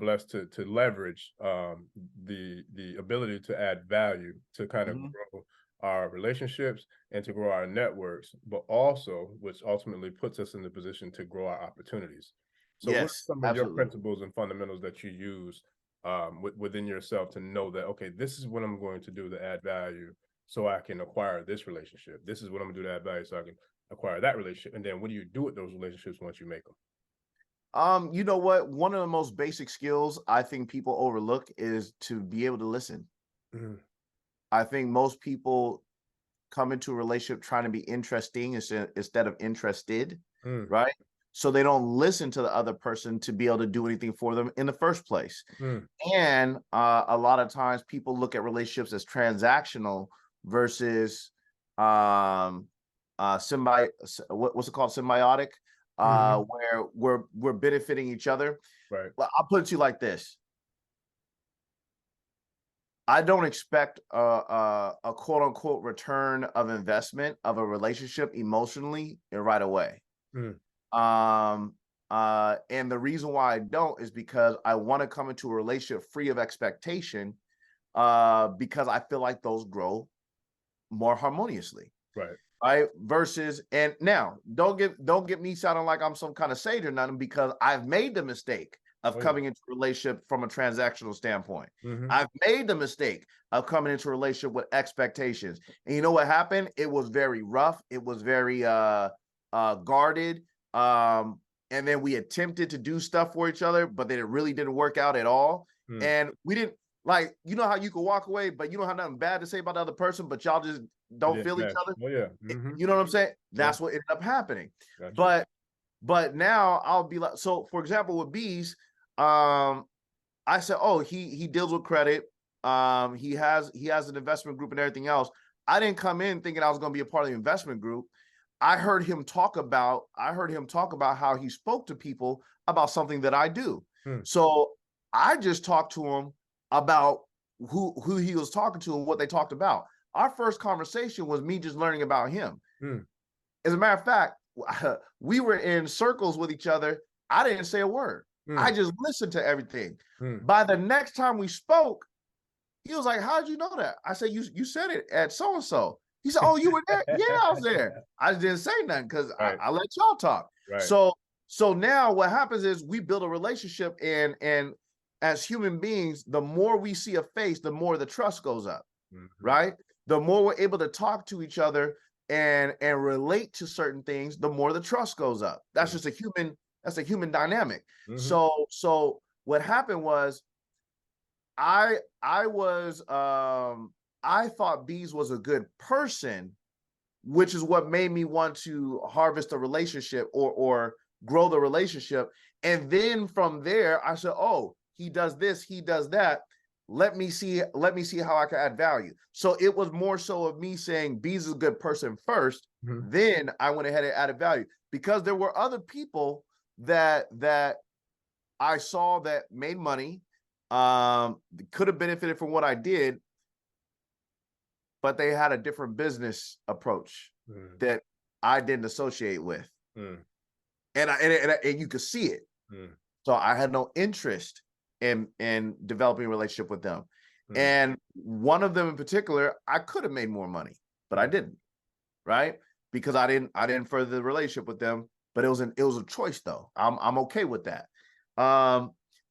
[SPEAKER 2] blessed to leverage the ability to add value to kind of grow our relationships and to grow our networks, but also which ultimately puts us in the position to grow our opportunities. So what are some of your principles and fundamentals that you use within yourself to know that, okay, this is what I'm going to do to add value so I can acquire this relationship. This is what I'm gonna do to add value so I can acquire that relationship. And then what do you do with those relationships once you make them?
[SPEAKER 3] You know what? One of the most basic skills I think people overlook is to be able to listen.
[SPEAKER 2] Mm-hmm.
[SPEAKER 3] I think most people come into a relationship trying to be interesting instead of interested,
[SPEAKER 2] Mm.
[SPEAKER 3] right? So they don't listen to the other person to be able to do anything for them in the first place.
[SPEAKER 2] Mm.
[SPEAKER 3] And a lot of times people look at relationships as transactional versus what's it called, symbiotic,
[SPEAKER 2] Mm-hmm.
[SPEAKER 3] where we're benefiting each other.
[SPEAKER 2] Right.
[SPEAKER 3] Well, I'll put it to you like this: I don't expect a quote unquote return of investment of a relationship emotionally right away.
[SPEAKER 2] Mm.
[SPEAKER 3] And the reason why I don't is because I want to come into a relationship free of expectation, because I feel like those grow more harmoniously.
[SPEAKER 2] Right.
[SPEAKER 3] Right. Versus, and now don't get me sounding like I'm some kind of sage or nothing, because I've made the mistake of
[SPEAKER 2] Oh, yeah.
[SPEAKER 3] coming into a relationship from a transactional standpoint.
[SPEAKER 2] Mm-hmm.
[SPEAKER 3] I've made the mistake of coming into a relationship with expectations. And you know what happened? It was very rough. It was very guarded. And then we attempted to do stuff for each other, but then it really didn't work out at all.
[SPEAKER 2] Mm.
[SPEAKER 3] And we didn't, like, you know how you can walk away, but you don't have nothing bad to say about the other person, but y'all just don't feel each other.
[SPEAKER 2] Oh, yeah. Mm-hmm.
[SPEAKER 3] You know what I'm saying? That's
[SPEAKER 2] Yeah.
[SPEAKER 3] what ended up happening.
[SPEAKER 2] Gotcha.
[SPEAKER 3] But now I'll be like, so for example, with Bees, I said, oh, he deals with credit. He has an investment group and everything else. I didn't come in thinking I was going to be a part of the investment group. I heard him talk about how he spoke to people about something that I do.
[SPEAKER 2] Hmm.
[SPEAKER 3] So I just talked to him about who he was talking to and what they talked about. Our first conversation was me just learning about him.
[SPEAKER 2] Hmm.
[SPEAKER 3] As a matter of fact, we were in circles with each other. I didn't say a word. I just listened to everything. By the next time we spoke, he was like, "How'd you know that?" I said, "You said it at so and so." He said, "Oh, you were there?" Yeah, I was there. I just didn't say nothing because
[SPEAKER 2] Right.
[SPEAKER 3] I let y'all talk.
[SPEAKER 2] Right.
[SPEAKER 3] So now what happens is we build a relationship, and as human beings, the more we see a face, the more the trust goes up.
[SPEAKER 2] Mm-hmm.
[SPEAKER 3] Right? The more we're able to talk to each other and relate to certain things, the more the trust goes up. That's just a human dynamic.
[SPEAKER 2] Mm-hmm.
[SPEAKER 3] So what happened was I thought Bees was a good person, which is what made me want to harvest a relationship or grow the relationship. And then from there, I said, oh, he does this, he does that. Let me see how I can add value. So it was more so of me saying Bees is a good person first. Mm-hmm. Then I went ahead and added value, because there were other people that I saw that made money, could have benefited from what I did, but they had a different business approach that I didn't associate with. And you could see it. So I had no interest in developing a relationship with them. And one of them in particular, I could have made more money, but I didn't, right? Because I didn't further the relationship with them, but it was a choice though. I'm okay with that.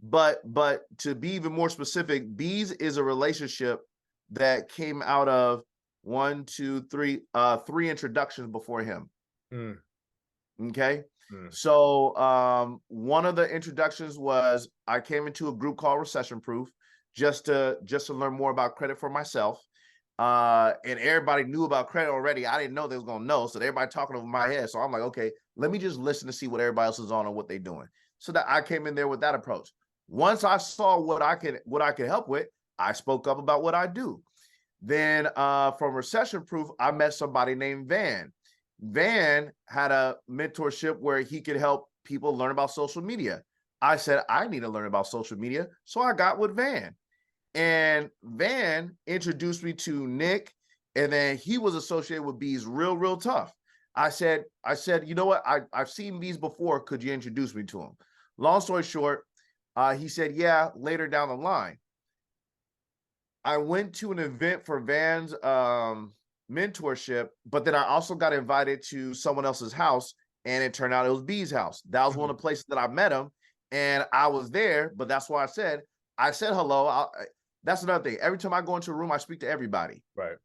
[SPEAKER 3] But to be even more specific, Bees is a relationship that came out of three introductions before him. Okay. So one of the introductions was I came into a group called Recession Proof just to learn more about credit for myself. And everybody knew about credit already. I didn't know they was gonna know, so everybody talking over my head. So I'm like, okay, let me just listen to see what everybody else is on and what they're doing. So that I came in there with that approach. Once I saw what I could help with, I spoke up about what I do. Then from Recession Proof, I met somebody named Van. Van had a mentorship where he could help people learn about social media. I said, I need to learn about social media. So I got with Van. And Van introduced me to Nick, and then he was associated with Bees real tough. I said, you know what? I've seen Bees before. Could you introduce me to him? Long story short, he said, yeah, later down the line. I went to an event for Van's mentorship, but then I also got invited to someone else's house, and it turned out it was Bees' house. That was one of the places that I met him, and I was there, but that's why I said, I said hello. That's another thing. Every time I go into a room, I speak to everybody.
[SPEAKER 2] Right.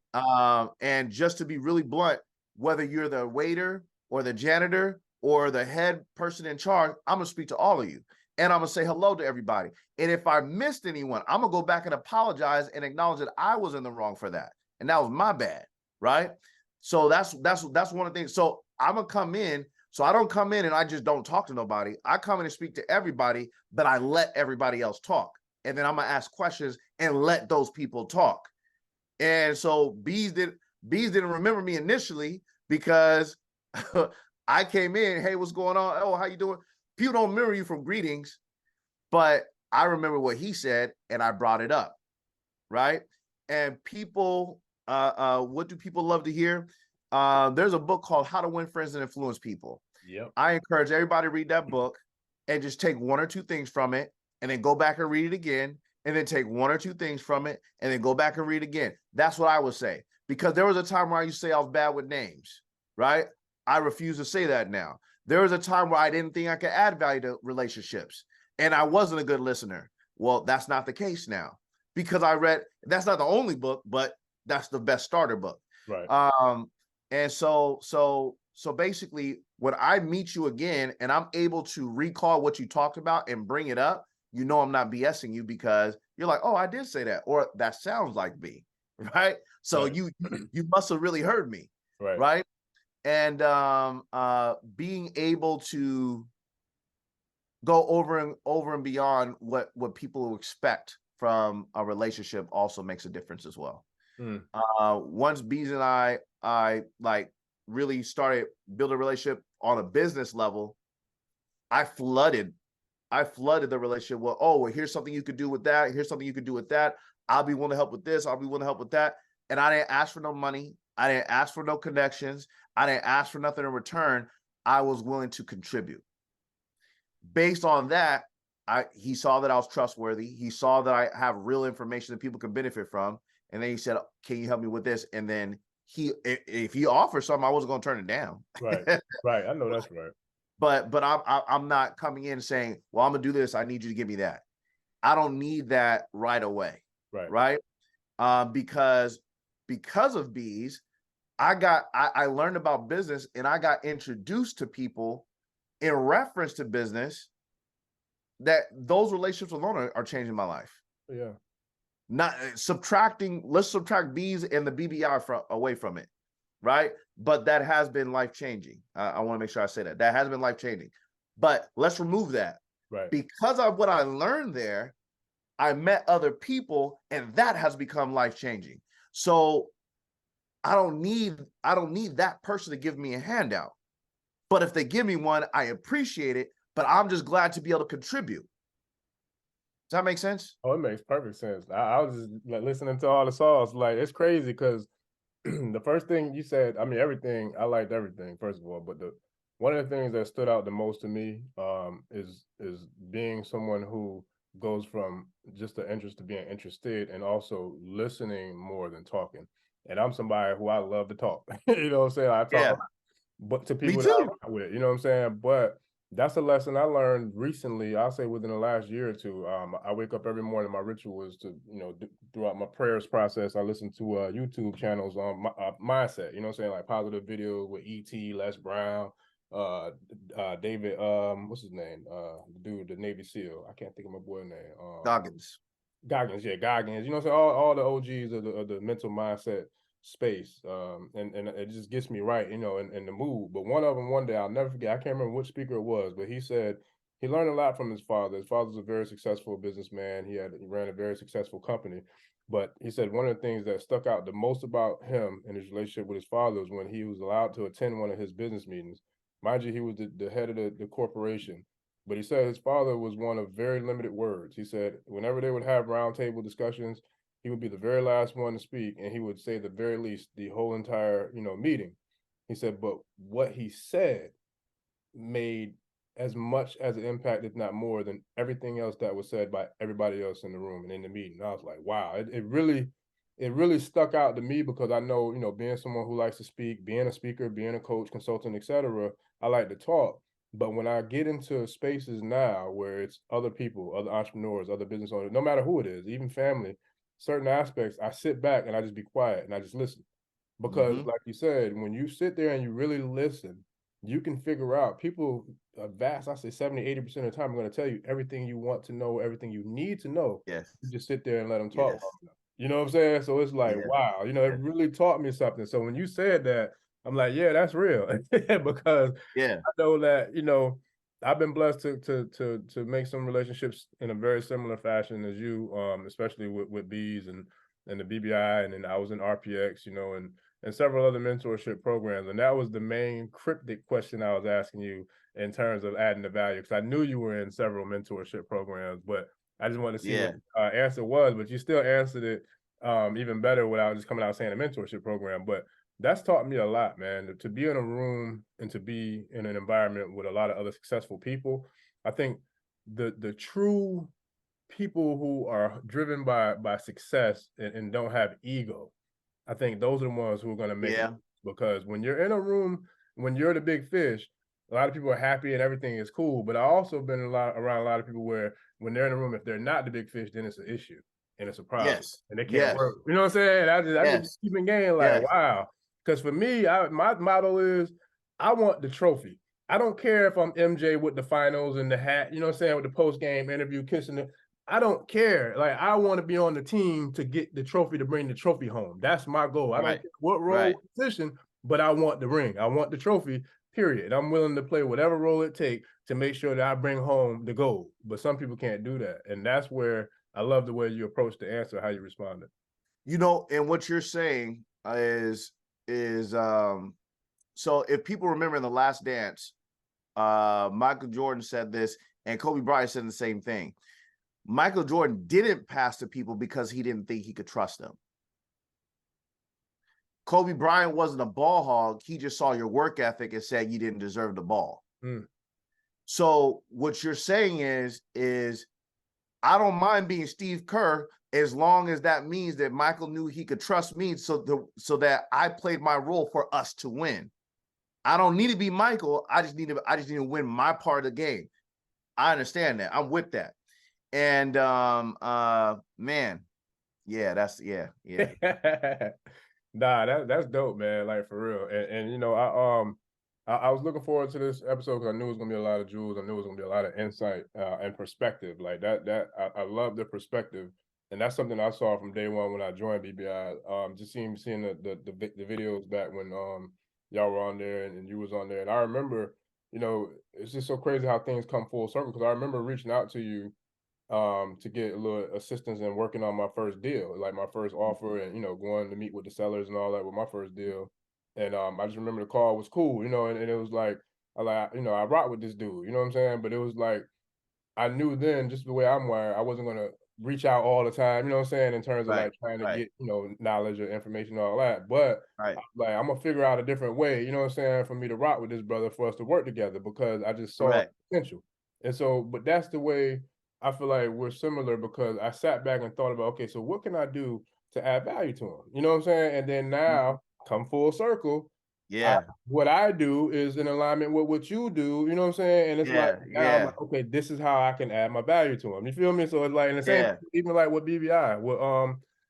[SPEAKER 3] And just to be really blunt, whether you're the waiter or the janitor or the head person in charge, I'm gonna speak to all of you, and I'm gonna say hello to everybody. And if I missed anyone, I'm gonna go back and apologize and acknowledge that I was in the wrong for that, and that was my bad, right? So that's one of the things. So I'm gonna come in. So I don't come in and I just don't talk to nobody. I come in and speak to everybody, but I let everybody else talk, and then I'm gonna ask questions and let those people talk. And so Bees didn't remember me initially because I came in, hey, what's going on? Oh, how you doing? People don't remember you from greetings, but I remember what he said and I brought it up, right? And people, what do people love to hear? There's a book called How to Win Friends and Influence People.
[SPEAKER 2] Yep.
[SPEAKER 3] I encourage everybody to read that book and just take one or two things from it and then go back and read it again, and then take one or two things from it and then go back and read again. That's what I would say. Because there was a time where I used to say I was bad with names, right? I refuse to say that now. There was a time where I didn't think I could add value to relationships and I wasn't a good listener. Well, that's not the case now because I read, that's not the only book, but that's the best starter book.
[SPEAKER 2] Right.
[SPEAKER 3] And so basically when I meet you again and I'm able to recall what you talked about and bring it up, you know I'm not BSing you because you're like, oh, I did say that, or that sounds like me, right? So
[SPEAKER 2] Right.
[SPEAKER 3] you must have really heard me,
[SPEAKER 2] Right.
[SPEAKER 3] right? And being able to go over and beyond what people expect from a relationship also makes a difference as well.
[SPEAKER 2] Mm.
[SPEAKER 3] Once Bees and I like really started building a relationship on a business level, I flooded the relationship with, oh, well, here's something you could do with that. Here's something you could do with that. I'll be willing to help with this. I'll be willing to help with that. And I didn't ask for no money. I didn't ask for no connections. I didn't ask for nothing in return. I was willing to contribute. Based on that, he saw that I was trustworthy. He saw that I have real information that people can benefit from. And then he said, can you help me with this? And then if he offers something, I wasn't going to turn it down.
[SPEAKER 2] Right. Right. I know that's right.
[SPEAKER 3] But I'm not coming in saying, well, I'm gonna do this. I need you to give me that. I don't need that right away,
[SPEAKER 2] Right.
[SPEAKER 3] right? Because of Bees, I learned about business and I got introduced to people in reference to business that those relationships alone are changing my life.
[SPEAKER 2] Yeah.
[SPEAKER 3] Not subtracting, let's subtract Bees and the BBI away from it, right? But that has been life-changing. I want to make sure I say that. That has been life-changing. But let's remove that.
[SPEAKER 2] Right.
[SPEAKER 3] Because of what I learned there, I met other people and that has become life-changing. So I don't need that person to give me a handout. But if they give me one, I appreciate it, but I'm just glad to be able to contribute. Does that make sense?
[SPEAKER 2] Oh, it makes perfect sense. I was just like listening to all the songs. Like it's crazy because the first thing you said, I mean everything, I liked everything, first of all, but the one of the things that stood out the most to me is being someone who goes from just the interest to being interested and also listening more than talking. And I'm somebody who I love to talk. You know what I'm saying? I talk
[SPEAKER 3] Yeah,
[SPEAKER 2] a lot, but to
[SPEAKER 3] me
[SPEAKER 2] people that I
[SPEAKER 3] too.
[SPEAKER 2] rock with, you know what I'm saying? But that's a lesson I learned recently. I'll say within the last year or two. I wake up every morning. My ritual is to, throughout my prayers process, I listen to YouTube channels on mindset. You know what I'm saying, like positive videos with ET, Les Brown, David. What's his name? The dude, the Navy SEAL. I can't think of my boy name.
[SPEAKER 3] Goggins.
[SPEAKER 2] Goggins, yeah, Goggins. You know what I'm saying? All the OGs of the mental mindset space. And it just gets me right, in the mood. But one of them one day, I'll never forget, I can't remember which speaker it was, but he said he learned a lot from his father. His father's a very successful businessman. He ran a very successful company. But he said one of the things that stuck out the most about him and his relationship with his father was when he was allowed to attend one of his business meetings. Mind you, he was the head of the corporation. But he said his father was one of very limited words. He said whenever they would have roundtable discussions, he would be the very last one to speak, and he would say the very least the whole entire meeting. He said, but what he said made as much as an impact, if not more, than everything else that was said by everybody else in the room and in the meeting. And I was like, wow, it really stuck out to me because I know, being someone who likes to speak, being a speaker, being a coach, consultant, etc., I like to talk. But when I get into spaces now where it's other people, other entrepreneurs, other business owners, no matter who it is, even family, certain aspects, I sit back and I just be quiet and I just listen. Because,
[SPEAKER 3] Mm-hmm.
[SPEAKER 2] like you said, when you sit there and you really listen, you can figure out people, I say 70, 80% of the time, are going to tell you everything you want to know, everything you need to know.
[SPEAKER 3] Yes.
[SPEAKER 2] You just sit there and let them talk
[SPEAKER 3] Yes.
[SPEAKER 2] long enough. You know what I'm saying? So it's like,
[SPEAKER 3] Yes.
[SPEAKER 2] wow, you know, it
[SPEAKER 3] Yes.
[SPEAKER 2] really taught me something. So when you said that, I'm like, yeah, that's real. Because
[SPEAKER 3] Yeah.
[SPEAKER 2] I know that, you know, I've been blessed to make some relationships in a very similar fashion as you, especially with bees and the BBI, and then I was in RPX, you know, and several other mentorship programs. And that was the main cryptic question I was asking you in terms of adding the value, because I knew you were in several mentorship programs, but I just wanted to see what
[SPEAKER 3] Yeah.
[SPEAKER 2] answer was. But you still answered it even better without just coming out saying a mentorship program. But that's taught me a lot, man. To be in a room and to be in an environment with a lot of other successful people, I think the true people who are driven by success and don't have ego, I think those are the ones who are going to make it.
[SPEAKER 3] Yeah.
[SPEAKER 2] Because when you're in a room, when you're the big fish, a lot of people are happy and everything is cool. But I also been around a lot of people where when they're in a room, if they're not the big fish, then it's an issue and it's a problem
[SPEAKER 3] Yes.
[SPEAKER 2] and they can't
[SPEAKER 3] Yes.
[SPEAKER 2] work. You know what I'm saying? I just
[SPEAKER 3] Yes.
[SPEAKER 2] keep in game like,
[SPEAKER 3] Yes.
[SPEAKER 2] wow. Because for me, my motto is I want the trophy. I don't care if I'm MJ with the finals and the hat, you know what I'm saying, with the post game interview, kissing the. I don't care. Like, I want to be on the team to get the trophy, to bring the trophy home. That's my goal. I don't
[SPEAKER 3] Right.
[SPEAKER 2] care what
[SPEAKER 3] Right.
[SPEAKER 2] role, position, but I want the ring. I want the trophy, period. I'm willing to play whatever role it takes to make sure that I bring home the gold. But some people can't do that. And that's where I love the way you approach the answer, how you responded.
[SPEAKER 3] You know, and what you're saying is so if people remember in The Last Dance, Michael Jordan said this, and Kobe Bryant said the same thing. Michael Jordan didn't pass to people because he didn't think he could trust them. Kobe Bryant wasn't a ball hog. He just saw your work ethic and said you didn't deserve the ball.
[SPEAKER 2] Mm.
[SPEAKER 3] So what you're saying is I don't mind being Steve Kerr as long as that means that Michael knew he could trust me so that I played my role for us to win. I don't need to be Michael. I just need to win my part of the game. I understand that. I'm with that. And man, yeah, yeah.
[SPEAKER 2] Nah, that's dope, man. Like, for real. And you know, I was looking forward to this episode because I knew it was gonna be a lot of jewels. I knew it was gonna be a lot of insight and perspective. Like I love the perspective, and that's something I saw from day one when I joined BBI. Just seeing the videos back when y'all were on there and you was on there, and I remember, you know, it's just so crazy how things come full circle, because I remember reaching out to you to get a little assistance in working on my first deal, like my first offer, and you know, going to meet with the sellers and all that with my first deal. And I just remember the call was cool, you know, and it was like I rock with this dude, you know what I'm saying? But it was like I knew then, just the way I'm wired, I wasn't gonna reach out all the time, you know what I'm saying, in terms of
[SPEAKER 3] Right,
[SPEAKER 2] like trying to
[SPEAKER 3] right,
[SPEAKER 2] get, you know, knowledge or information and all that. But
[SPEAKER 3] right.
[SPEAKER 2] like I'm gonna figure out a different way, you know what I'm saying, for me to rock with this brother, for us to work together, because I just saw
[SPEAKER 3] Correct.
[SPEAKER 2] potential. And so, but that's the way I feel like we're similar, because I sat back and thought about, okay, so what can I do to add value to him? You know what I'm saying? And then
[SPEAKER 3] Mhm.
[SPEAKER 2] now come full circle. I
[SPEAKER 3] Yeah,
[SPEAKER 2] what I do is in alignment with what you do, you know what I'm saying? And it's like
[SPEAKER 3] yeah,
[SPEAKER 2] now I'm
[SPEAKER 3] yeah,
[SPEAKER 2] like, okay, this is how I can add my value to them. You feel me? So it's like, in the same,
[SPEAKER 3] yeah.
[SPEAKER 2] even like with BBI, with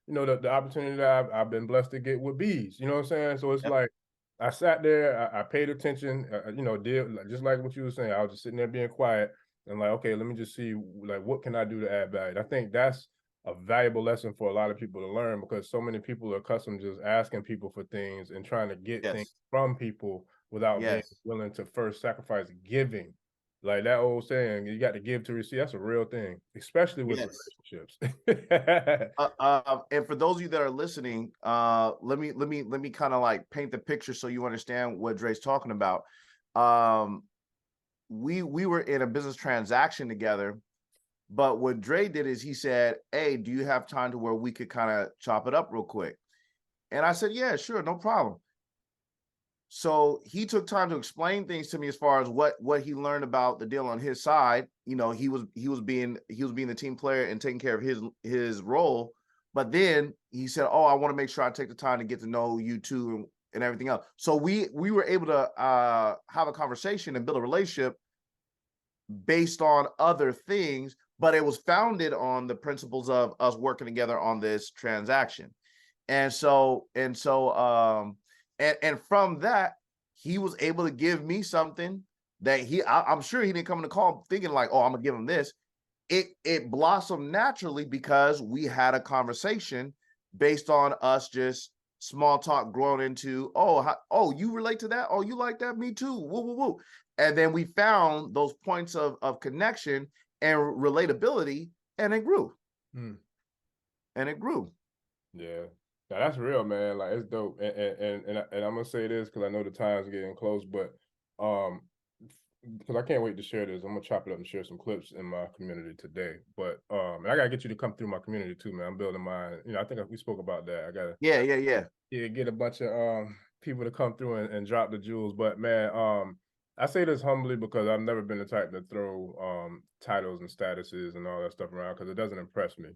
[SPEAKER 2] you know, the opportunity that I've been blessed to get with bees, you know what I'm saying? So it's
[SPEAKER 3] Yep.
[SPEAKER 2] like I sat there, I paid attention, you know, did just like what you were saying. I was just sitting there being quiet and like, okay, let me just see, like, what can I do to add value? And I think that's a valuable lesson for a lot of people to learn, because so many people are accustomed to just asking people for things and trying to get things
[SPEAKER 3] Yes,
[SPEAKER 2] from people without being
[SPEAKER 3] yes,
[SPEAKER 2] willing to first sacrifice giving. Like that old saying, you got to give to receive. That's a real thing, especially with
[SPEAKER 3] yes.
[SPEAKER 2] relationships.
[SPEAKER 3] And for those of you that are listening, let me kind of like paint the picture so you understand what Dre's talking about. Um, we were in a business transaction together, but what Dre did is he said, "Hey, do you have time to where we could kind of chop it up real quick?" And I said, "Yeah, sure, no problem." So he took time to explain things to me as far as what he learned about the deal on his side. You know, he was being the team player and taking care of his role. But then he said, "Oh, I want to make sure I take the time to get to know you too and everything else." So we were able to have a conversation and build a relationship based on other things, but it was founded on the principles of us working together on this transaction. And from that, he was able to give me something that I'm sure he didn't come in the call thinking like, oh, I'm gonna give him this. It blossomed naturally because we had a conversation based on us just small talk growing into, oh, you relate to that? Oh, you like that? Me too. Woo, woo, woo. And then we found those points of connection and relatability, and it grew.
[SPEAKER 2] Mm.
[SPEAKER 3] And it grew.
[SPEAKER 2] Yeah. Now that's real, man. Like it's dope. And I'm gonna say this because I know the time's getting close, but because I can't wait to share this. I'm gonna chop it up and share some clips in my community today. But and I gotta get you to come through my community too, man. I'm building mine. You know, I think we spoke about that. I gotta get a bunch of people to come through and drop the jewels. But man, I say this humbly because I've never been the type to throw titles and statuses and all that stuff around because it doesn't impress me.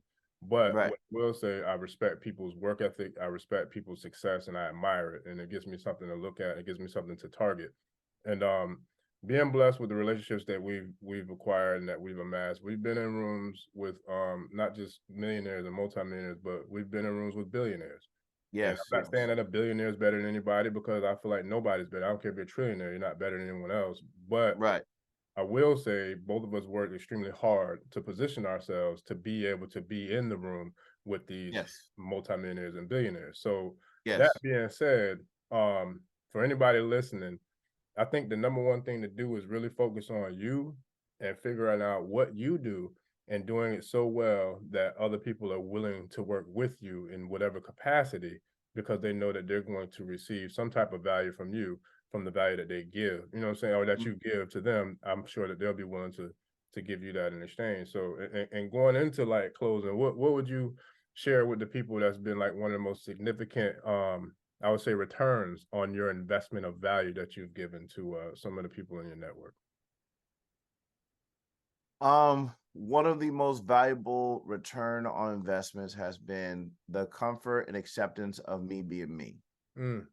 [SPEAKER 2] But
[SPEAKER 3] Right.
[SPEAKER 2] what I will say, I respect people's work ethic, I respect people's success, and I admire it. And it gives me something to look at, it gives me something to target. And being blessed with the relationships that we've acquired and that we've amassed. We've been in rooms with not just millionaires and multimillionaires, but we've been in rooms with billionaires. And
[SPEAKER 3] Yes.
[SPEAKER 2] I'm not saying that a billionaire is better than anybody because I feel like nobody's better. I don't care if you're a trillionaire, you're not better than anyone else. But
[SPEAKER 3] Right.
[SPEAKER 2] I will say both of us worked extremely hard to position ourselves to be able to be in the room with these multimillionaires and billionaires. So that being said, for anybody listening, I think the number one thing to do is really focus on you and figuring out what you do and doing it so well that other people are willing to work with you in whatever capacity because they know that they're going to receive some type of value from you from the value that they give, you know what I'm saying, or that you give to them. I'm sure that they'll be willing to give you that in exchange. So, and going into like closing, what would you share with the people that's been like one of the most significant, I would say, returns on your investment of value that you've given to some of the people in your network?
[SPEAKER 3] One of the most valuable return on investments has been the comfort and acceptance of me being me.
[SPEAKER 2] Mm.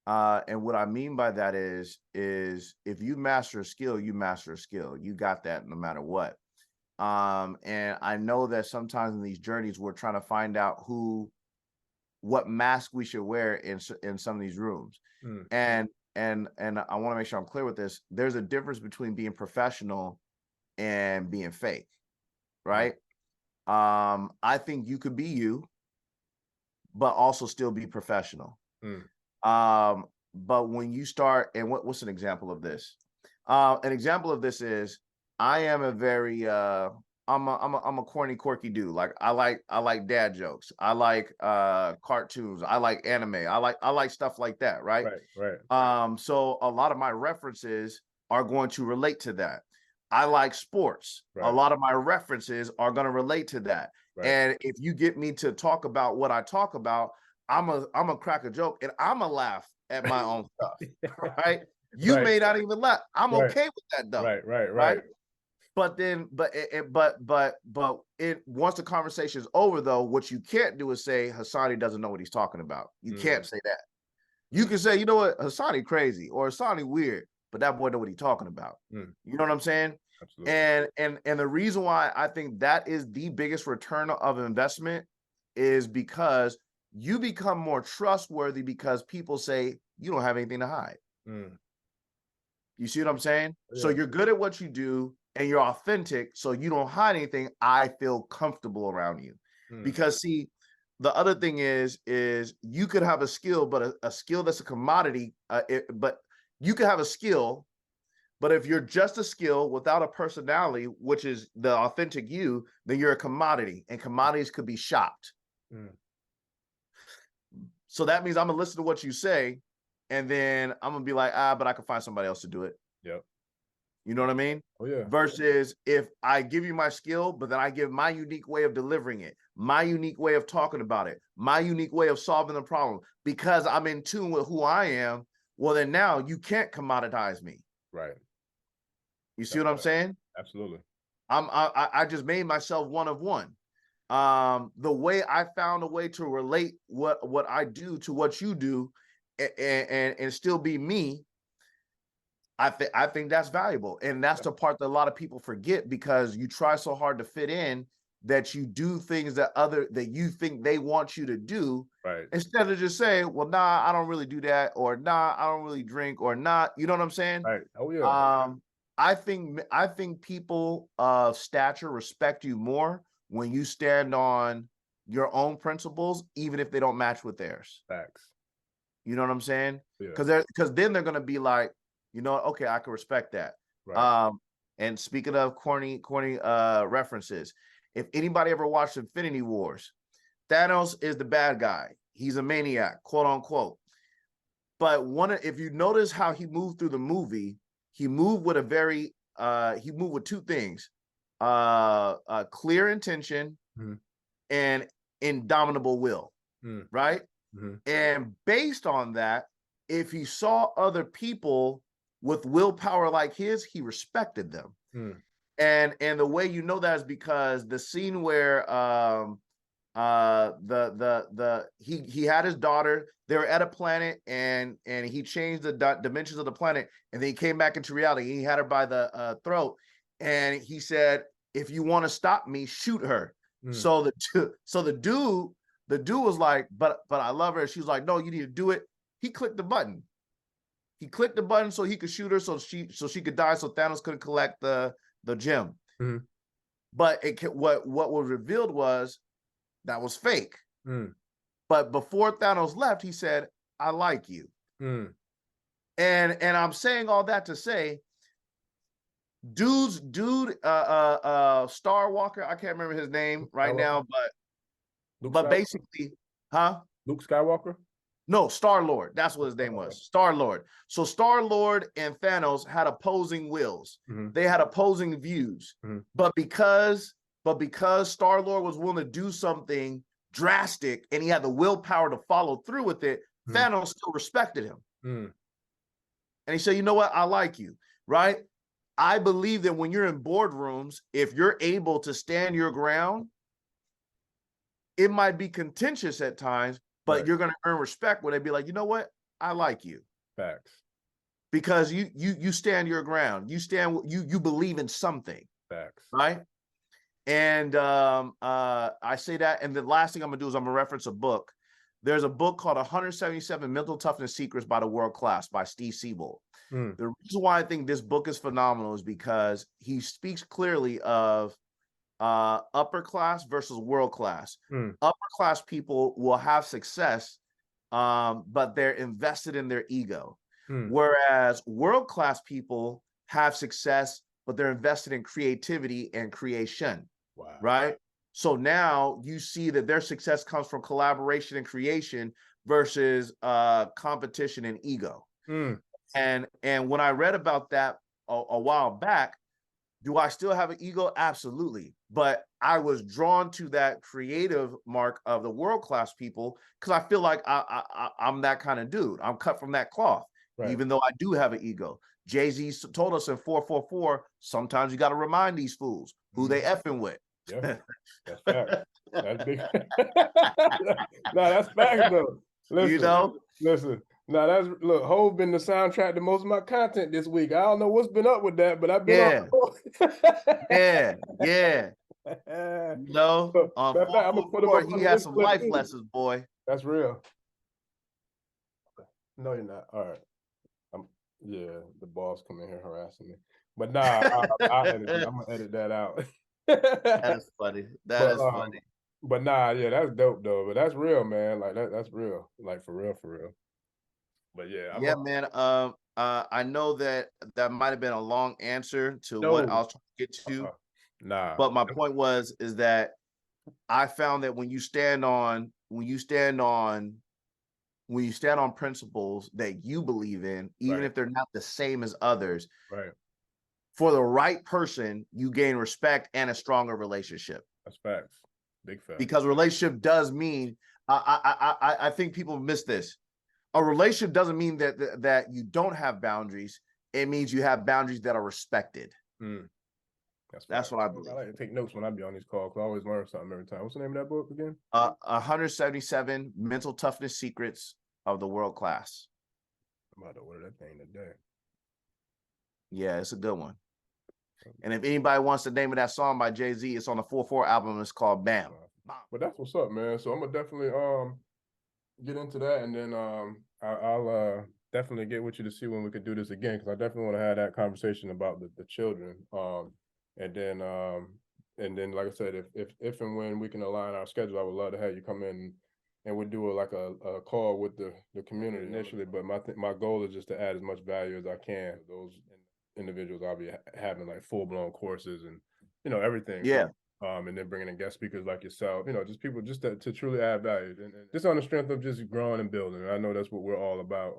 [SPEAKER 3] And what I mean by that is if you master a skill, you master a skill. You got that no matter what. And I know that sometimes in these journeys, we're trying to find out what mask we should wear in some of these rooms.
[SPEAKER 2] Mm.
[SPEAKER 3] And I want to make sure I'm clear with this. There's a difference between being professional and being fake, right? I think you could be you, but also still be professional. But when you start, and what's an example of this? An example of this is I am a very I'm a corny, quirky dude. Like I like dad jokes. I like cartoons. I like anime. I like stuff like that, right?
[SPEAKER 2] Right.
[SPEAKER 3] So a lot of my references are going to relate to that. I like sports.
[SPEAKER 2] Right.
[SPEAKER 3] A lot of my references are going to relate to that.
[SPEAKER 2] Right.
[SPEAKER 3] And if you get me to talk about what I talk about, I'm a crack a joke and I'm a laugh at my own stuff, right? You may not even laugh. I'm okay with that though.
[SPEAKER 2] Right.
[SPEAKER 3] But then, but once the conversation is over though, what you can't do is say Hassani doesn't know what he's talking about. You can't say that. You can say, you know what, Hassani crazy or Hassani weird, but that boy know what he's talking about. You know what I'm saying? Absolutely. And the reason why I think that is the biggest return of investment is because you become more trustworthy because people say you don't have anything to hide. You see what I'm saying? Yeah. So you're good at what you do and you're authentic, so you don't hide anything. I feel comfortable around you. Because see, the other thing is you could have a skill, but a skill that's a commodity, but you could have a skill, but if you're just a skill without a personality, which is the authentic you, then you're a commodity, and commodities could be shopped. So that means I'm gonna listen to what you say, and then I'm gonna be like, but I can find somebody else to do it.
[SPEAKER 2] Yep.
[SPEAKER 3] You know what I mean?
[SPEAKER 2] Oh yeah.
[SPEAKER 3] Versus if I give you my skill, but then I give my unique way of delivering it, my unique way of talking about it, my unique way of solving the problem, because I'm in tune with who I am. Well, then now you can't commoditize me.
[SPEAKER 2] Right.
[SPEAKER 3] You see what I'm saying?
[SPEAKER 2] Absolutely.
[SPEAKER 3] I just made myself one of one. The way I found a way to relate what I do to what you do and still be me I think that's valuable. And that's the part that a lot of people forget, because you try so hard to fit in that you do things that you think they want you to do,
[SPEAKER 2] right,
[SPEAKER 3] instead of just saying, well, nah, I don't really do that, or nah, I don't really drink, or not, you know what I'm saying?
[SPEAKER 2] right. Oh yeah.
[SPEAKER 3] I think people of stature respect you more when you stand on your own principles, even if they don't match with theirs.
[SPEAKER 2] Facts.
[SPEAKER 3] You know what I'm saying?
[SPEAKER 2] Yeah.
[SPEAKER 3] Because then they're gonna be like, you know, okay, I can respect that.
[SPEAKER 2] Right.
[SPEAKER 3] And speaking of corny references, if anybody ever watched Infinity Wars, Thanos is the bad guy. He's a maniac, quote unquote. But if you notice how he moved through the movie, he moved with two things: clear intention
[SPEAKER 2] Mm-hmm.
[SPEAKER 3] and indomitable will.
[SPEAKER 2] Mm-hmm.
[SPEAKER 3] Right?
[SPEAKER 2] Mm-hmm.
[SPEAKER 3] And based on that, if he saw other people with willpower like his, he respected them.
[SPEAKER 2] Mm.
[SPEAKER 3] And the way you know that is because the scene where he had his daughter, they were at a planet, and he changed the dimensions of the planet, and then he came back into reality. He had her by the throat, and he said, if you want to stop me, shoot her.
[SPEAKER 2] Mm.
[SPEAKER 3] So the dude was like, but I love her. She was like, no, you need to do it. He clicked the button. He clicked the button so he could shoot her, so she could die, so Thanos couldn't collect the gem.
[SPEAKER 2] Mm-hmm.
[SPEAKER 3] But what was revealed was that was fake.
[SPEAKER 2] Mm.
[SPEAKER 3] But before Thanos left, he said, I like you.
[SPEAKER 2] Mm.
[SPEAKER 3] And I'm saying all that to say, Star Walker, I can't remember his name right now, but basically, huh?
[SPEAKER 2] Luke Skywalker?
[SPEAKER 3] No, Star-Lord. That's what his name was. Star-Lord. So Star-Lord and Thanos had opposing wills.
[SPEAKER 2] Mm-hmm.
[SPEAKER 3] They had opposing views.
[SPEAKER 2] Mm-hmm.
[SPEAKER 3] But because Star-Lord was willing to do something drastic and he had the willpower to follow through with it, mm-hmm. Thanos still respected him.
[SPEAKER 2] Mm.
[SPEAKER 3] And he said, you know what? I like you, right? I believe that when you're in boardrooms, if you're able to stand your ground, it might be contentious at times, but you're going to earn respect when they be like, you know what? I like you.
[SPEAKER 2] Facts.
[SPEAKER 3] Because you stand your ground. You believe in something.
[SPEAKER 2] Facts.
[SPEAKER 3] Right? And I say that, and the last thing I'm gonna do is I'm gonna reference a book. There's a book called 177 Mental Toughness Secrets by the World Class by Steve Siebold. Mm. The reason why I think this book is phenomenal is because he speaks clearly of upper class versus world class. Mm. Upper class people will have success, but they're invested in their ego. Mm. Whereas world class people have success, but they're invested in creativity and creation. Wow. Right? So now you see that their success comes from collaboration and creation versus competition and ego. Mm. And when I read about that a while back, do I still have an ego? Absolutely. But I was drawn to that creative mark of the world-class people because I feel like I'm that kind of dude. I'm cut from that cloth, even though I do have an ego. Jay-Z told us in 444, sometimes you got to remind these fools who they effing with.
[SPEAKER 2] Yeah, that's fact. That's big. No, that's fact though. Listen,
[SPEAKER 3] you know?
[SPEAKER 2] Listen. Now look, Hov been the soundtrack to most of my content this week. I don't know what's been up with that, but I've been
[SPEAKER 3] yeah. You know, on 444, he has some life lessons, boy.
[SPEAKER 2] That's real. No, you're not. All right. Yeah, the boss come in here harassing me. But nah, I'm gonna edit that out.
[SPEAKER 3] That is funny. That is funny.
[SPEAKER 2] But nah, yeah, that's dope though. But that's real, man. Like that's real. Like for real, for real. But yeah,
[SPEAKER 3] man. I know that might have been a long answer to what I was trying to get to.
[SPEAKER 2] Nah.
[SPEAKER 3] But my point is that I found that when you stand on principles that you believe in, even if they're not the same as others, for the right person, you gain respect and a stronger relationship.
[SPEAKER 2] That's facts. Big facts.
[SPEAKER 3] Because relationship does mean, I think people miss this. A relationship doesn't mean that you don't have boundaries. It means you have boundaries that are respected. Mm. That's what I believe.
[SPEAKER 2] I like to take notes when I be on these calls. I always learn something every time. What's the name of that book again?
[SPEAKER 3] 177 Mental Toughness Secrets of the World Class.
[SPEAKER 2] I'm about to order that thing today.
[SPEAKER 3] Yeah, it's a good one. And if anybody wants the name of that song by Jay-Z, it's on the 4/4 album. It's called Bam.
[SPEAKER 2] But that's what's up, man. So I'm gonna definitely get into that, and then I'll definitely get with you to see when we could do this again, because I definitely want to have that conversation about the children. And then like I said, if and when we can align our schedule, I would love to have you come in and we'll do a call with the community initially. But my goal is just to add as much value as I can. Those individuals, I'll be having like full-blown courses and everything.
[SPEAKER 3] Yeah.
[SPEAKER 2] And then bringing in guest speakers like yourself, just people just to truly add value, and just on the strength of just growing and building. And I know that's what we're all about.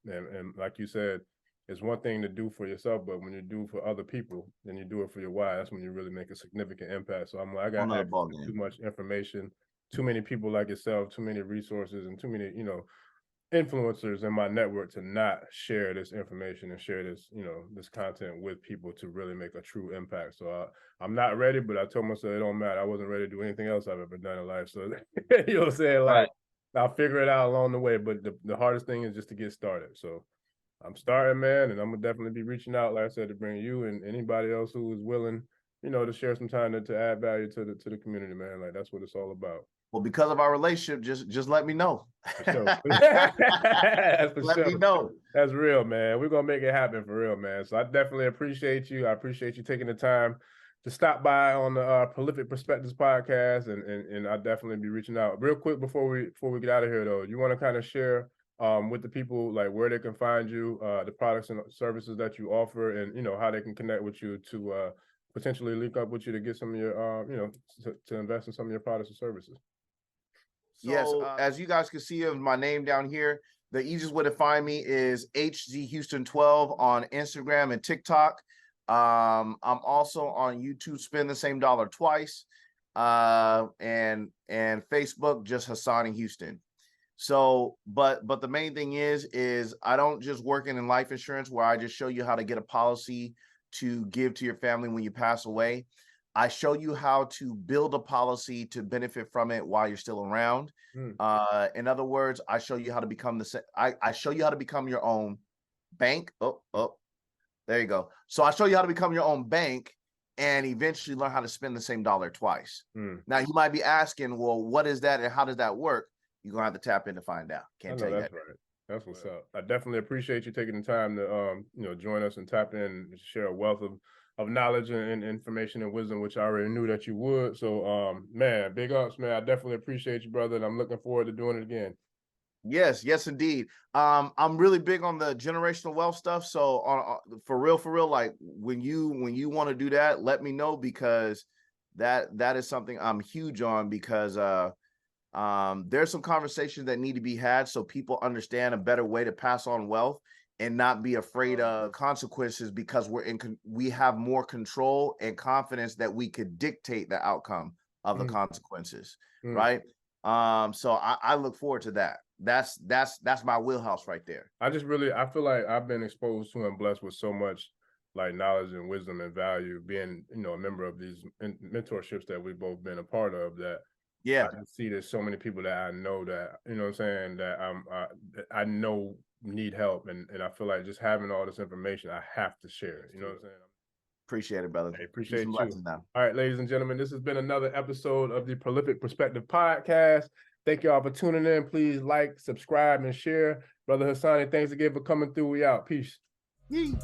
[SPEAKER 2] And like you said, it's one thing to do for yourself, but when you do for other people, then you do it for your why. That's when you really make a significant impact. So I got too much information, too many people like yourself, too many resources, and too many, influencers in my network to not share this information and share this, this content with people to really make a true impact. So I'm not ready, but I told myself it don't matter. I wasn't ready to do anything else I've ever done in life. So you know what I'm saying? Like, I'll figure it out along the way. But the hardest thing is just to get started. So I'm starting, man, and I'm gonna definitely be reaching out, like I said, to bring you and anybody else who is willing, to share some time to add value to the community, man. Like, that's what it's all about.
[SPEAKER 3] Well, because of our relationship, just let me know.
[SPEAKER 2] For sure. That's for
[SPEAKER 3] let
[SPEAKER 2] sure.
[SPEAKER 3] me know.
[SPEAKER 2] That's real, man. We're gonna make it happen for real, man. So I definitely appreciate you. I appreciate you taking the time to stop by on the Prolific Perspectives podcast, and I definitely be reaching out. Real quick before we get out of here, though, you want to kind of share with the people like where they can find you, the products and services that you offer, and how they can connect with you to potentially link up with you to get some of your to invest in some of your products and services.
[SPEAKER 3] So, yes, as you guys can see of my name down here, the easiest way to find me is HZHouston12 on Instagram and TikTok. I'm also on YouTube, Spend the Same Dollar Twice, and Facebook, just Hassan in Houston. So, but the main thing is I don't just work in life insurance where I just show you how to get a policy to give to your family when you pass away. I show you how to build a policy to benefit from it while you're still around. In other words, I show you how to become I show you how to become your own bank. Oh, there you go. So I show you how to become your own bank and eventually learn how to spend the same dollar twice. Now you might be asking, well, what is that and how does that work? You're gonna have to tap in to find out. Can't tell you that.
[SPEAKER 2] Right. That's what's up. I definitely appreciate you taking the time to join us and tap in and share a wealth of knowledge and information and wisdom, which I already knew that you would. So man, big ups, man. I definitely appreciate you, brother, and I'm looking forward to doing it again.
[SPEAKER 3] Yes, indeed. I'm really big on the generational wealth stuff. So for real, like when you want to do that, let me know, because that is something I'm huge on, because there's some conversations that need to be had so people understand a better way to pass on wealth and not be afraid of consequences, because we have more control and confidence that we could dictate the outcome of the consequences, right? So I look forward to that. That's my wheelhouse right there.
[SPEAKER 2] I feel like I've been exposed to and blessed with so much like knowledge and wisdom and value, being a member of these mentorships that we've both been a part of, that I can see there's so many people that I know that, what I'm saying, that I know need help, and I feel like just having all this information, I have to share it. You know what I'm saying?
[SPEAKER 3] Appreciate it, brother.
[SPEAKER 2] I appreciate you. All right, ladies and gentlemen, this has been another episode of the Prolific Perspective podcast. Thank y'all for tuning in. Please like, subscribe, and share. Brother Hassan, thanks again for coming through. We out. Peace.
[SPEAKER 3] Yee.